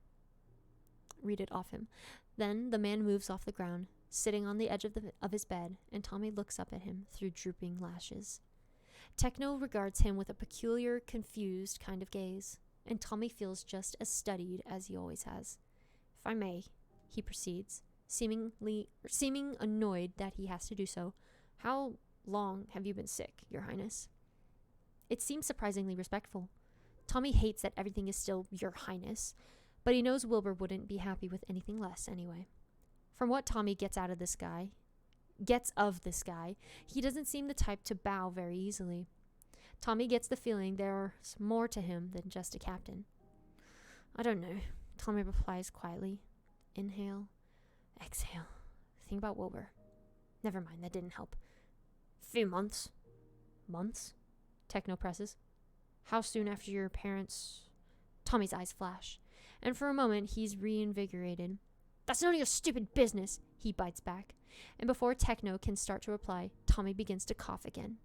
Then the man moves off the ground, sitting on the edge of his bed, and Tommy looks up at him through drooping lashes. Techno regards him with a peculiar, confused kind of gaze, and Tommy feels just as studied as he always has. If I may, he proceeds, seeming annoyed that he has to do so. How long have you been sick, Your Highness? It seems surprisingly respectful. Tommy hates that everything is still Your Highness, but he knows Wilbur wouldn't be happy with anything less anyway. From what Tommy gets of this guy, he doesn't seem the type to bow very easily. Tommy gets the feeling there's more to him than just a captain. I don't know, Tommy replies quietly. Inhale, exhale. Think about Wilbur. Never mind, that didn't help. Few months. Months? Techno presses. How soon after your parents... Tommy's eyes flash, and for a moment he's reinvigorated. That's none of your stupid business, he bites back. And before Techno can start to reply, Tommy begins to cough again.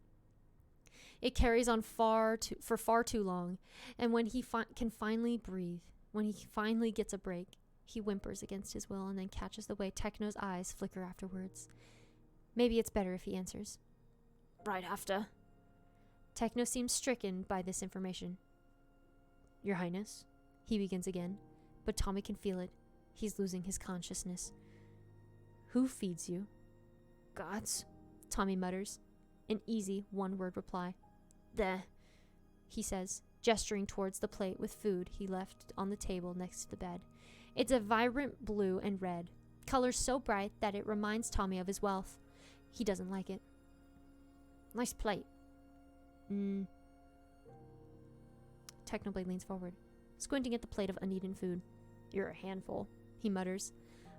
It carries on for far too long, and when he can finally breathe, when he finally gets a break, he whimpers against his will and then catches the way Techno's eyes flicker afterwards. Maybe it's better if he answers. Right after. Techno seems stricken by this information. Your Highness, he begins again, but Tommy can feel it. He's losing his consciousness. Who feeds you? Gods, Tommy mutters. An easy one-word reply. There, he says, gesturing towards the plate with food he left on the table next to the bed. It's a vibrant blue and red, colors so bright that it reminds Tommy of his wealth. He doesn't like it. Nice plate. Technoblade leans forward, squinting at the plate of uneaten food. You're a handful, he mutters,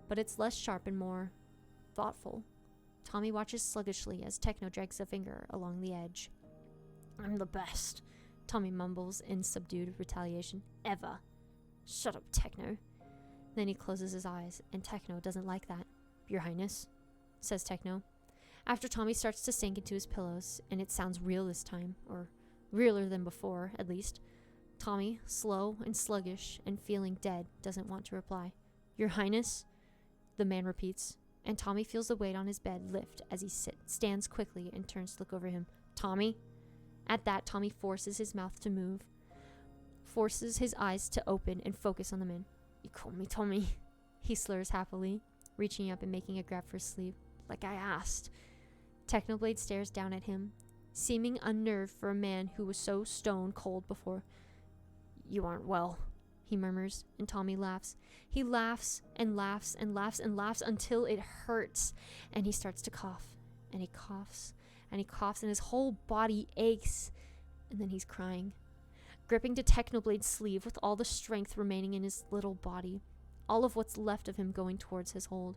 but it's less sharp and more thoughtful. Tommy watches sluggishly as Techno drags a finger along the edge. I'm the best, Tommy mumbles in subdued retaliation. Ever. Shut up, Techno. Then he closes his eyes, and Techno doesn't like that. Your Highness, says Techno. After Tommy starts to sink into his pillows, and it sounds real this time, or realer than before, at least, Tommy, slow and sluggish and feeling dead, doesn't want to reply. Your Highness, the man repeats, and Tommy feels the weight on his bed lift as he stands quickly and turns to look over him. Tommy? At that, Tommy forces his mouth to move, forces his eyes to open and focus on the man. You call me Tommy, he slurs happily, reaching up and making a grab for his sleeve. Like I asked. Technoblade stares down at him, seeming unnerved for a man who was so stone cold before. You aren't well, he murmurs, and Tommy laughs. He laughs and laughs and laughs and laughs until it hurts, and he starts to cough, and he coughs, and he coughs, and his whole body aches, and then he's crying, gripping to Technoblade's sleeve with all the strength remaining in his little body, all of what's left of him going towards his hold.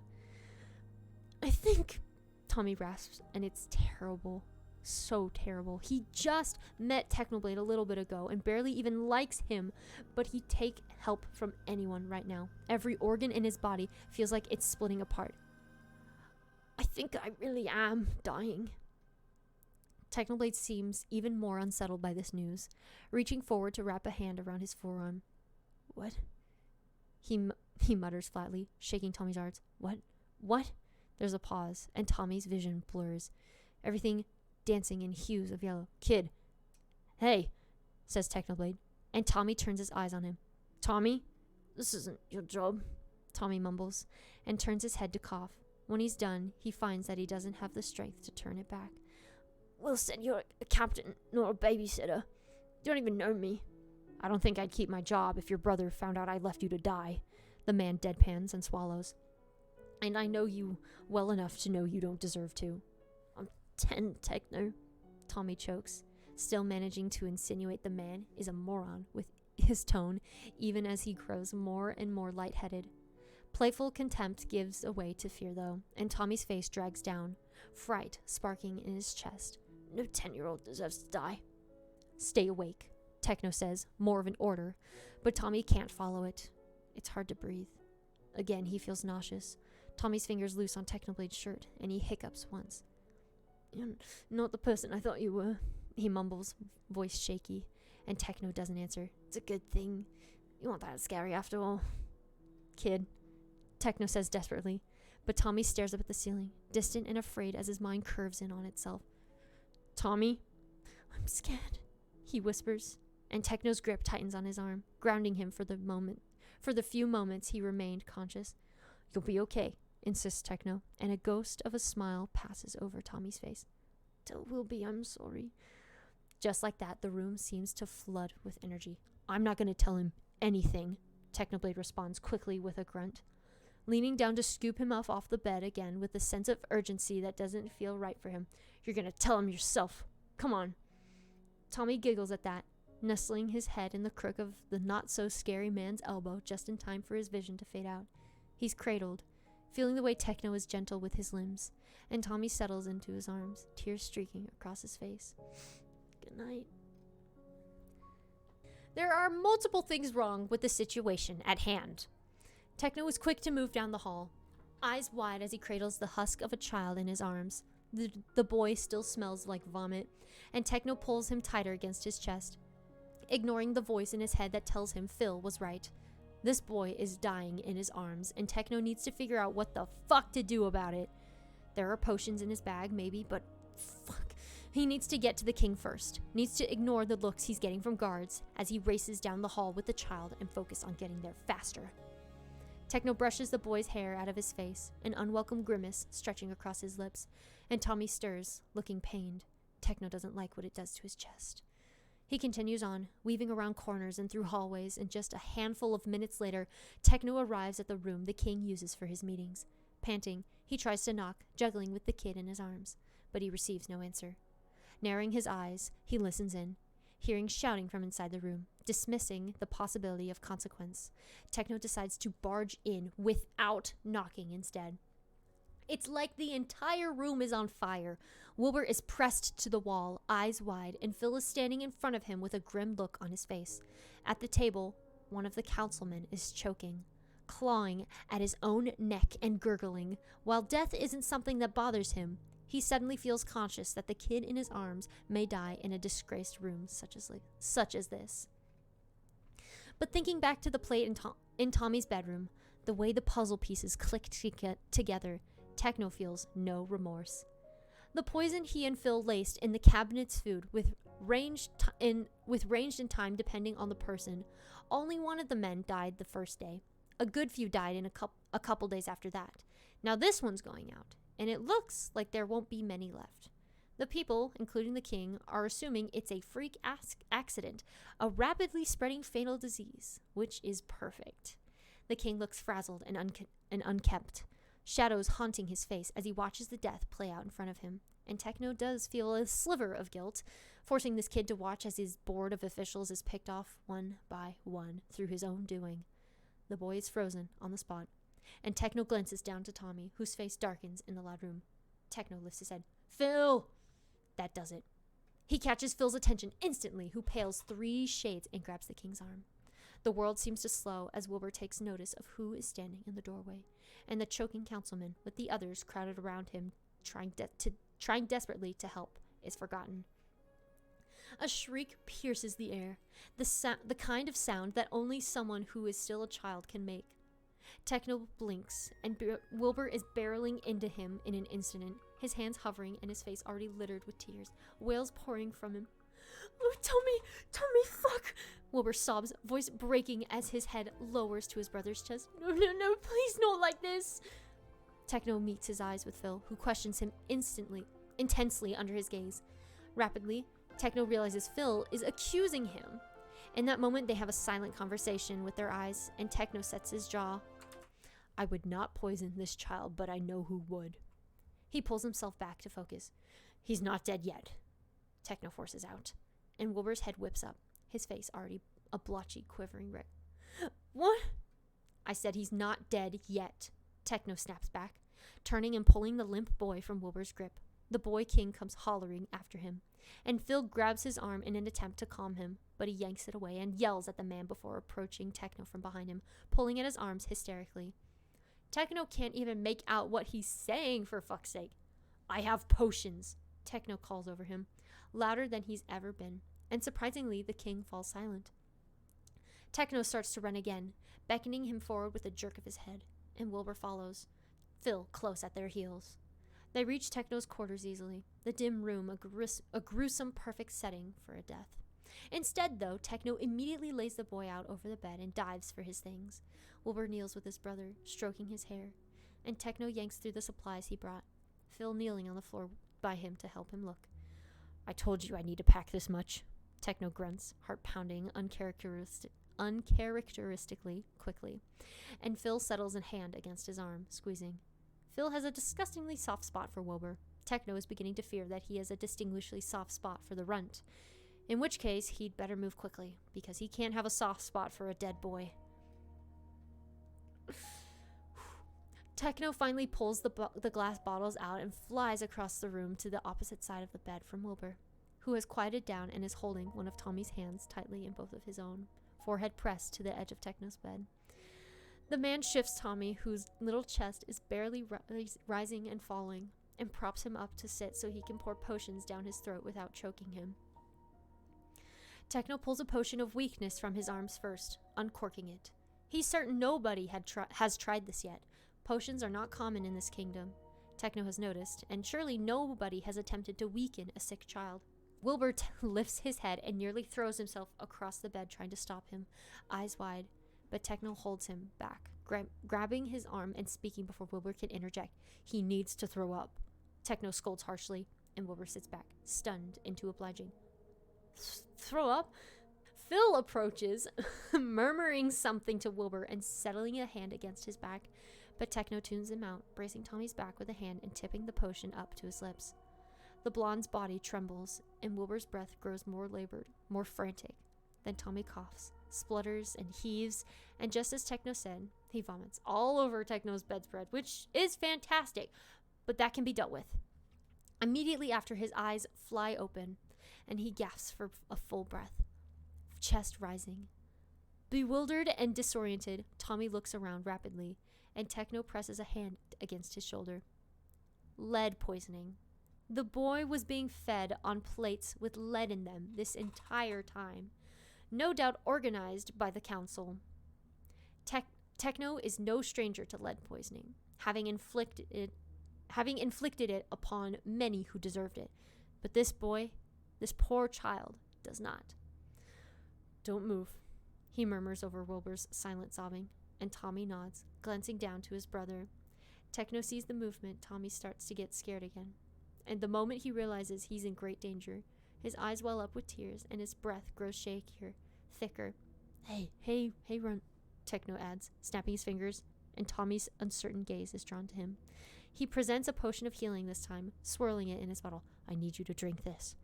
I think, Tommy rasps, and it's terrible. So terrible. He just met Technoblade a little bit ago and barely even likes him, but he'd take help from anyone right now. Every organ in his body feels like it's splitting apart. I think I really am dying. Technoblade seems even more unsettled by this news, reaching forward to wrap a hand around his forearm. What? He mutters flatly, shaking Tommy's arms. What? There's a pause, and Tommy's vision blurs. Everything dancing in hues of yellow. Kid. Hey, says Technoblade, and Tommy turns his eyes on him. Tommy? This isn't your job, Tommy mumbles, and turns his head to cough. When he's done, he finds that he doesn't have the strength to turn it back. Will said you're a captain, not a babysitter. You don't even know me. I don't think I'd keep my job if your brother found out I left you to die. The man deadpans and swallows. And I know you well enough to know you don't deserve to. I'm 10, Techno. Tommy chokes, still managing to insinuate the man is a moron with his tone, even as he grows more and more lightheaded. Playful contempt gives way to fear, though, and Tommy's face drags down, fright sparking in his chest. No 10-year-old deserves to die. Stay awake, Techno says, more of an order, but Tommy can't follow it. It's hard to breathe. Again, he feels nauseous. Tommy's fingers loose on Technoblade's shirt, and he hiccups once. You're not the person I thought you were, he mumbles, voice shaky, and Techno doesn't answer. It's a good thing. You aren't that scary after all. Kid, Techno says desperately, but Tommy stares up at the ceiling, distant and afraid as his mind curves in on itself. Tommy? I'm scared, he whispers, and Techno's grip tightens on his arm, grounding him for the few moments he remained conscious. You'll be okay, insists Techno, and a ghost of a smile passes over Tommy's face. There will be, I'm sorry. Just like that, the room seems to flood with energy. I'm not going to tell him anything, Technoblade responds quickly with a grunt, leaning down to scoop him off the bed again with a sense of urgency that doesn't feel right for him. You're going to tell him yourself. Come on. Tommy giggles at that, nestling his head in the crook of the not-so-scary man's elbow just in time for his vision to fade out. He's cradled, feeling the way Techno is gentle with his limbs, and Tommy settles into his arms, tears streaking across his face. Good night. There are multiple things wrong with the situation at hand. Techno is quick to move down the hall, eyes wide as he cradles the husk of a child in his arms. The boy still smells like vomit, and Techno pulls him tighter against his chest, ignoring the voice in his head that tells him Phil was right. This boy is dying in his arms, and Techno needs to figure out what the fuck to do about it. There are potions in his bag, maybe, but fuck. He needs to get to the king first. Needs to ignore the looks he's getting from guards as he races down the hall with the child and focus on getting there faster. Techno brushes the boy's hair out of his face, an unwelcome grimace stretching across his lips, and Tommy stirs, looking pained. Techno doesn't like what it does to his chest. He continues on, weaving around corners and through hallways, and just a handful of minutes later, Techno arrives at the room the king uses for his meetings. Panting, he tries to knock, juggling with the kid in his arms, but he receives no answer. Narrowing his eyes, he listens in, hearing shouting from inside the room, dismissing the possibility of consequence. Techno decides to barge in without knocking instead. It's like the entire room is on fire. Wilbur is pressed to the wall, eyes wide, and Phil is standing in front of him with a grim look on his face. At the table, one of the councilmen is choking, clawing at his own neck and gurgling. While death isn't something that bothers him, he suddenly feels conscious that the kid in his arms may die in a disgraced room such as this. But thinking back to the plate in Tommy's bedroom, the way the puzzle pieces clicked together, Techno feels no remorse. The poison he and Phil laced in the cabinet's food with ranged in time depending on the person. Only one of the men died the first day. A good few died in a couple days after that. Now this one's going out, and it looks like there won't be many left. The people, including the king, are assuming it's a freak accident, a rapidly spreading fatal disease, which is perfect. The king looks frazzled and unkempt, shadows haunting his face as he watches the death play out in front of him. And Techno does feel a sliver of guilt, forcing this kid to watch as his board of officials is picked off one by one through his own doing. The boy is frozen on the spot, and Techno glances down to Tommy, whose face darkens in the loud room. Techno lifts his head. Phil! That does it. He catches Phil's attention instantly, who pales 3 shades and grabs the king's arm. The world seems to slow as Wilbur takes notice of who is standing in the doorway, and the choking councilman, with the others crowded around him, trying desperately to help, is forgotten. A shriek pierces the air, the kind of sound that only someone who is still a child can make. Techno blinks, and Wilbur is barreling into him in an instant, his hands hovering and his face already littered with tears, wails pouring from him. Oh, Tommy, fuck! Wilbur sobs, voice breaking as his head lowers to his brother's chest. No, please not like this! Techno meets his eyes with Phil, who questions him intensely under his gaze. Rapidly, Techno realizes Phil is accusing him. In that moment, they have a silent conversation with their eyes, and Techno sets his jaw. I would not poison this child, but I know who would. He pulls himself back to focus. He's not dead yet. Techno forces out, and Wilbur's head whips up, his face already a blotchy, quivering wreck. What? I said he's not dead yet. Techno snaps back, turning and pulling the limp boy from Wilbur's grip. The boy king comes hollering after him, and Phil grabs his arm in an attempt to calm him, but he yanks it away and yells at the man before approaching Techno from behind him, pulling at his arms hysterically. Techno can't even make out what he's saying, for fuck's sake. I have potions, Techno calls over him, louder than he's ever been, and surprisingly, the king falls silent. Techno starts to run again, beckoning him forward with a jerk of his head, and Wilbur follows, Phil close at their heels. They reach Techno's quarters easily, the dim room a gruesome perfect setting for a death. Instead, though, Techno immediately lays the boy out over the bed and dives for his things. Wilbur kneels with his brother, stroking his hair, and Techno yanks through the supplies he brought, Phil kneeling on the floor by him to help him look. I told you I need to pack this much, Techno grunts, heart pounding uncharacteristically quickly, and Phil settles a hand against his arm, squeezing. Phil has a disgustingly soft spot for Wilbur. Techno is beginning to fear that he has a distinguishingly soft spot for the runt, in which case he'd better move quickly, because he can't have a soft spot for a dead boy. Techno finally pulls the glass bottles out and flies across the room to the opposite side of the bed from Wilbur, who has quieted down and is holding one of Tommy's hands tightly in both of his own, forehead pressed to the edge of Techno's bed. The man shifts Tommy, whose little chest is barely rising and falling, and props him up to sit so he can pour potions down his throat without choking him. Techno pulls a potion of weakness from his arms first, uncorking it. He's certain nobody has tried this yet. Potions are not common in this kingdom, Techno has noticed, and surely nobody has attempted to weaken a sick child. Wilbur lifts his head and nearly throws himself across the bed trying to stop him, eyes wide, but Techno holds him back, grabbing his arm and speaking before Wilbur can interject. He needs to throw up. Techno scolds harshly, and Wilbur sits back, stunned into obliging. Throw up? Phil approaches, murmuring something to Wilbur and settling a hand against his back, but Techno tunes him out, bracing Tommy's back with a hand and tipping the potion up to his lips. The blonde's body trembles, and Wilbur's breath grows more labored, more frantic. Then Tommy coughs, splutters, and heaves, and just as Techno said, he vomits all over Techno's bedspread, which is fantastic, but that can be dealt with. Immediately after, his eyes fly open, and he gasps for a full breath, chest rising. Bewildered and disoriented, Tommy looks around rapidly, and Techno presses a hand against his shoulder. Lead poisoning. The boy was being fed on plates with lead in them this entire time, no doubt organized by the council. Techno is no stranger to lead poisoning, having inflicted it upon many who deserved it. But this boy, this poor child, does not. Don't move, he murmurs over Wilbur's silent sobbing, and Tommy nods, glancing down to his brother. Techno sees the movement. Tommy starts to get scared again, and the moment he realizes he's in great danger, his eyes well up with tears, and his breath grows shakier, thicker. Hey, run, Techno adds, snapping his fingers, and Tommy's uncertain gaze is drawn to him. He presents a potion of healing this time, swirling it in his bottle. I need you to drink this,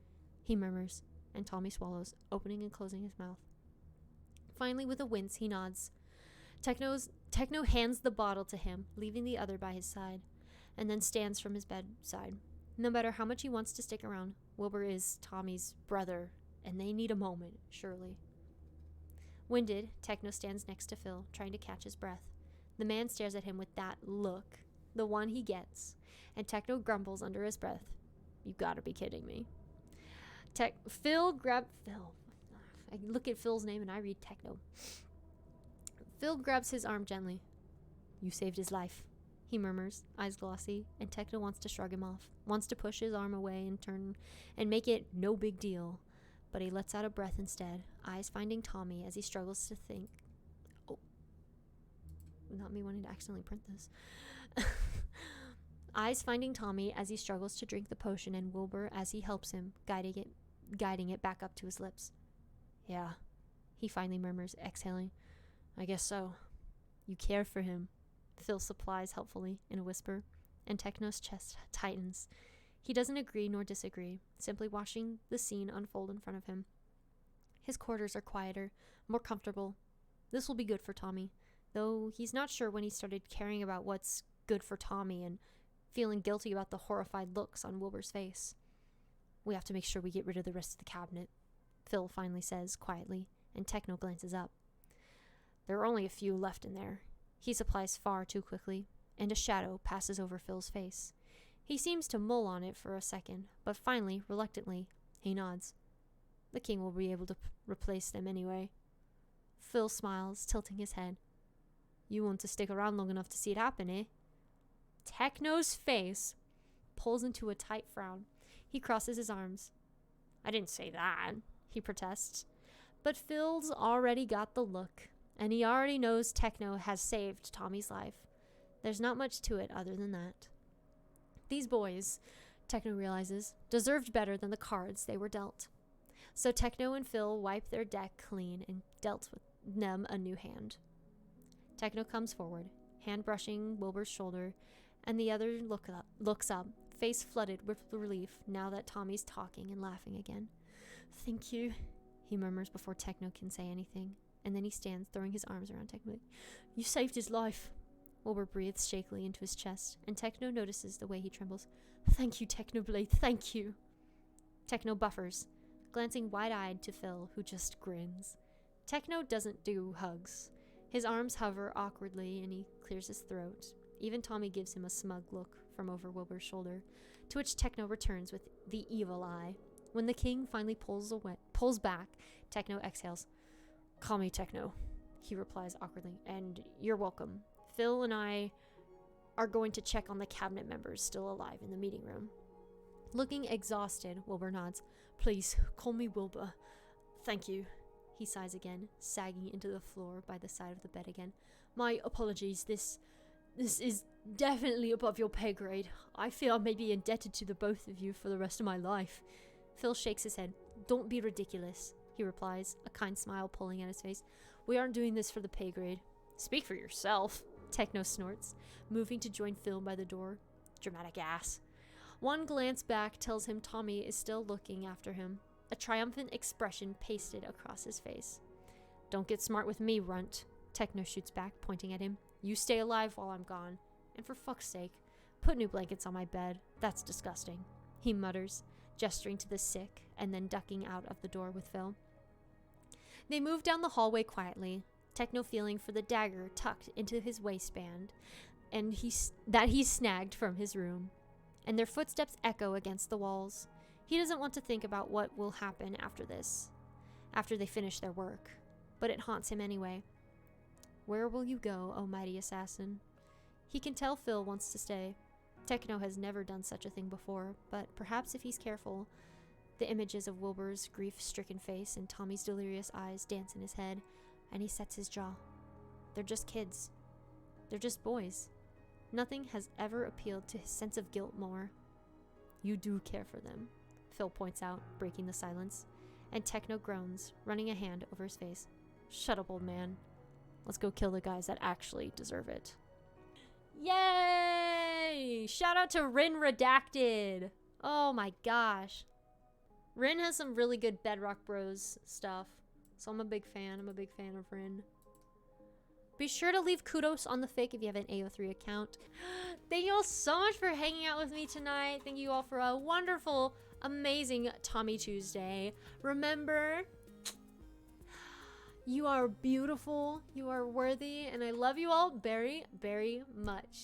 he murmurs, and Tommy swallows, opening and closing his mouth. Finally, with a wince, he nods. Techno hands the bottle to him, leaving the other by his side, and then stands from his bedside. No matter how much he wants to stick around, Wilbur is Tommy's brother, and they need a moment, surely. Winded, Techno stands next to Phil, trying to catch his breath. The man stares at him with that look, the one he gets, and Techno grumbles under his breath. You gotta be kidding me. Phil. I look at Phil's name and I read Techno. Phil grabs his arm gently. You saved his life, he murmurs, eyes glossy, and Techno wants to shrug him off, wants to push his arm away and turn and make it no big deal, but he lets out a breath instead, eyes finding Tommy as he struggles to think. Oh, not me wanting to accidentally print this. Eyes finding Tommy as he struggles to drink the potion, and Wilbur as he helps him, guiding it back up to his lips. Yeah, he finally murmurs, exhaling. I guess so. You care for him, Phil supplies helpfully in a whisper, and Techno's chest tightens. He doesn't agree nor disagree, simply watching the scene unfold in front of him. His quarters are quieter, more comfortable. This will be good for Tommy, though he's not sure when he started caring about what's good for Tommy and feeling guilty about the horrified looks on Wilbur's face. We have to make sure we get rid of the rest of the cabinet, Phil finally says quietly, and Techno glances up. There are only a few left in there, he supplies far too quickly, and a shadow passes over Phil's face. He seems to mull on it for a second, but finally, reluctantly, he nods. The king will be able to replace them anyway. Phil smiles, tilting his head. You want to stick around long enough to see it happen, eh? Techno's face pulls into a tight frown. He crosses his arms. I didn't say that, he protests. But Phil's already got the look, and he already knows Techno has saved Tommy's life. There's not much to it other than that. These boys, Techno realizes, deserved better than the cards they were dealt. So Techno and Phil wipe their deck clean and dealt with them a new hand. Techno comes forward, hand brushing Wilbur's shoulder, and the other looks up, face flooded with relief now that Tommy's talking and laughing again. Thank you, he murmurs before Techno can say anything, and then he stands, throwing his arms around Techno. You saved his life. Wilbur breathes shakily into his chest, and Techno notices the way he trembles. Thank you, Technoblade, thank you. Techno buffers, glancing wide-eyed to Phil, who just grins. Techno doesn't do hugs. His arms hover awkwardly, and he clears his throat. Even Tommy gives him a smug look from over Wilbur's shoulder, to which Techno returns with the evil eye. When the king finally pulls back, Techno exhales. Call me Techno, he replies awkwardly, and you're welcome. Phil and I are going to check on the cabinet members still alive in the meeting room. Looking exhausted, Wilbur nods. Please, call me Wilbur. Thank you. He sighs again, sagging into the floor by the side of the bed again. My apologies, this is definitely above your pay grade. I feel I may be indebted to the both of you for the rest of my life. Phil shakes his head. Don't be ridiculous, he replies, a kind smile pulling at his face. We aren't doing this for the pay grade. Speak for yourself, Techno snorts, moving to join Phil by the door. Dramatic ass. One glance back tells him Tommy is still looking after him, a triumphant expression pasted across his face. Don't get smart with me, runt, Techno shoots back, pointing at him. You stay alive while I'm gone. And for fuck's sake, put new blankets on my bed. That's disgusting, he mutters, gesturing to the sick, and then ducking out of the door with Phil. They move down the hallway quietly, Techno feeling for the dagger tucked into his waistband and that he snagged from his room, and their footsteps echo against the walls. He doesn't want to think about what will happen after this, after they finish their work, but it haunts him anyway. Where will you go, oh mighty assassin? He can tell Phil wants to stay. Techno has never done such a thing before, but perhaps if he's careful, the images of Wilbur's grief-stricken face and Tommy's delirious eyes dance in his head, and he sets his jaw. They're just kids. They're just boys. Nothing has ever appealed to his sense of guilt more. You do care for them, Phil points out, breaking the silence, and Techno groans, running a hand over his face. Shut up, old man. Let's go kill the guys that actually deserve it. Yay! Shout out to Rin Redacted. Oh my gosh. Rin has some really good Bedrock Bros stuff, so I'm a big fan. I'm a big fan of Rin. Be sure to leave kudos on the fake if you have an AO3 account. Thank you all so much for hanging out with me tonight. Thank you all for a wonderful, amazing Tommy Tuesday. Remember, you are beautiful, you are worthy, and I love you all very, very much.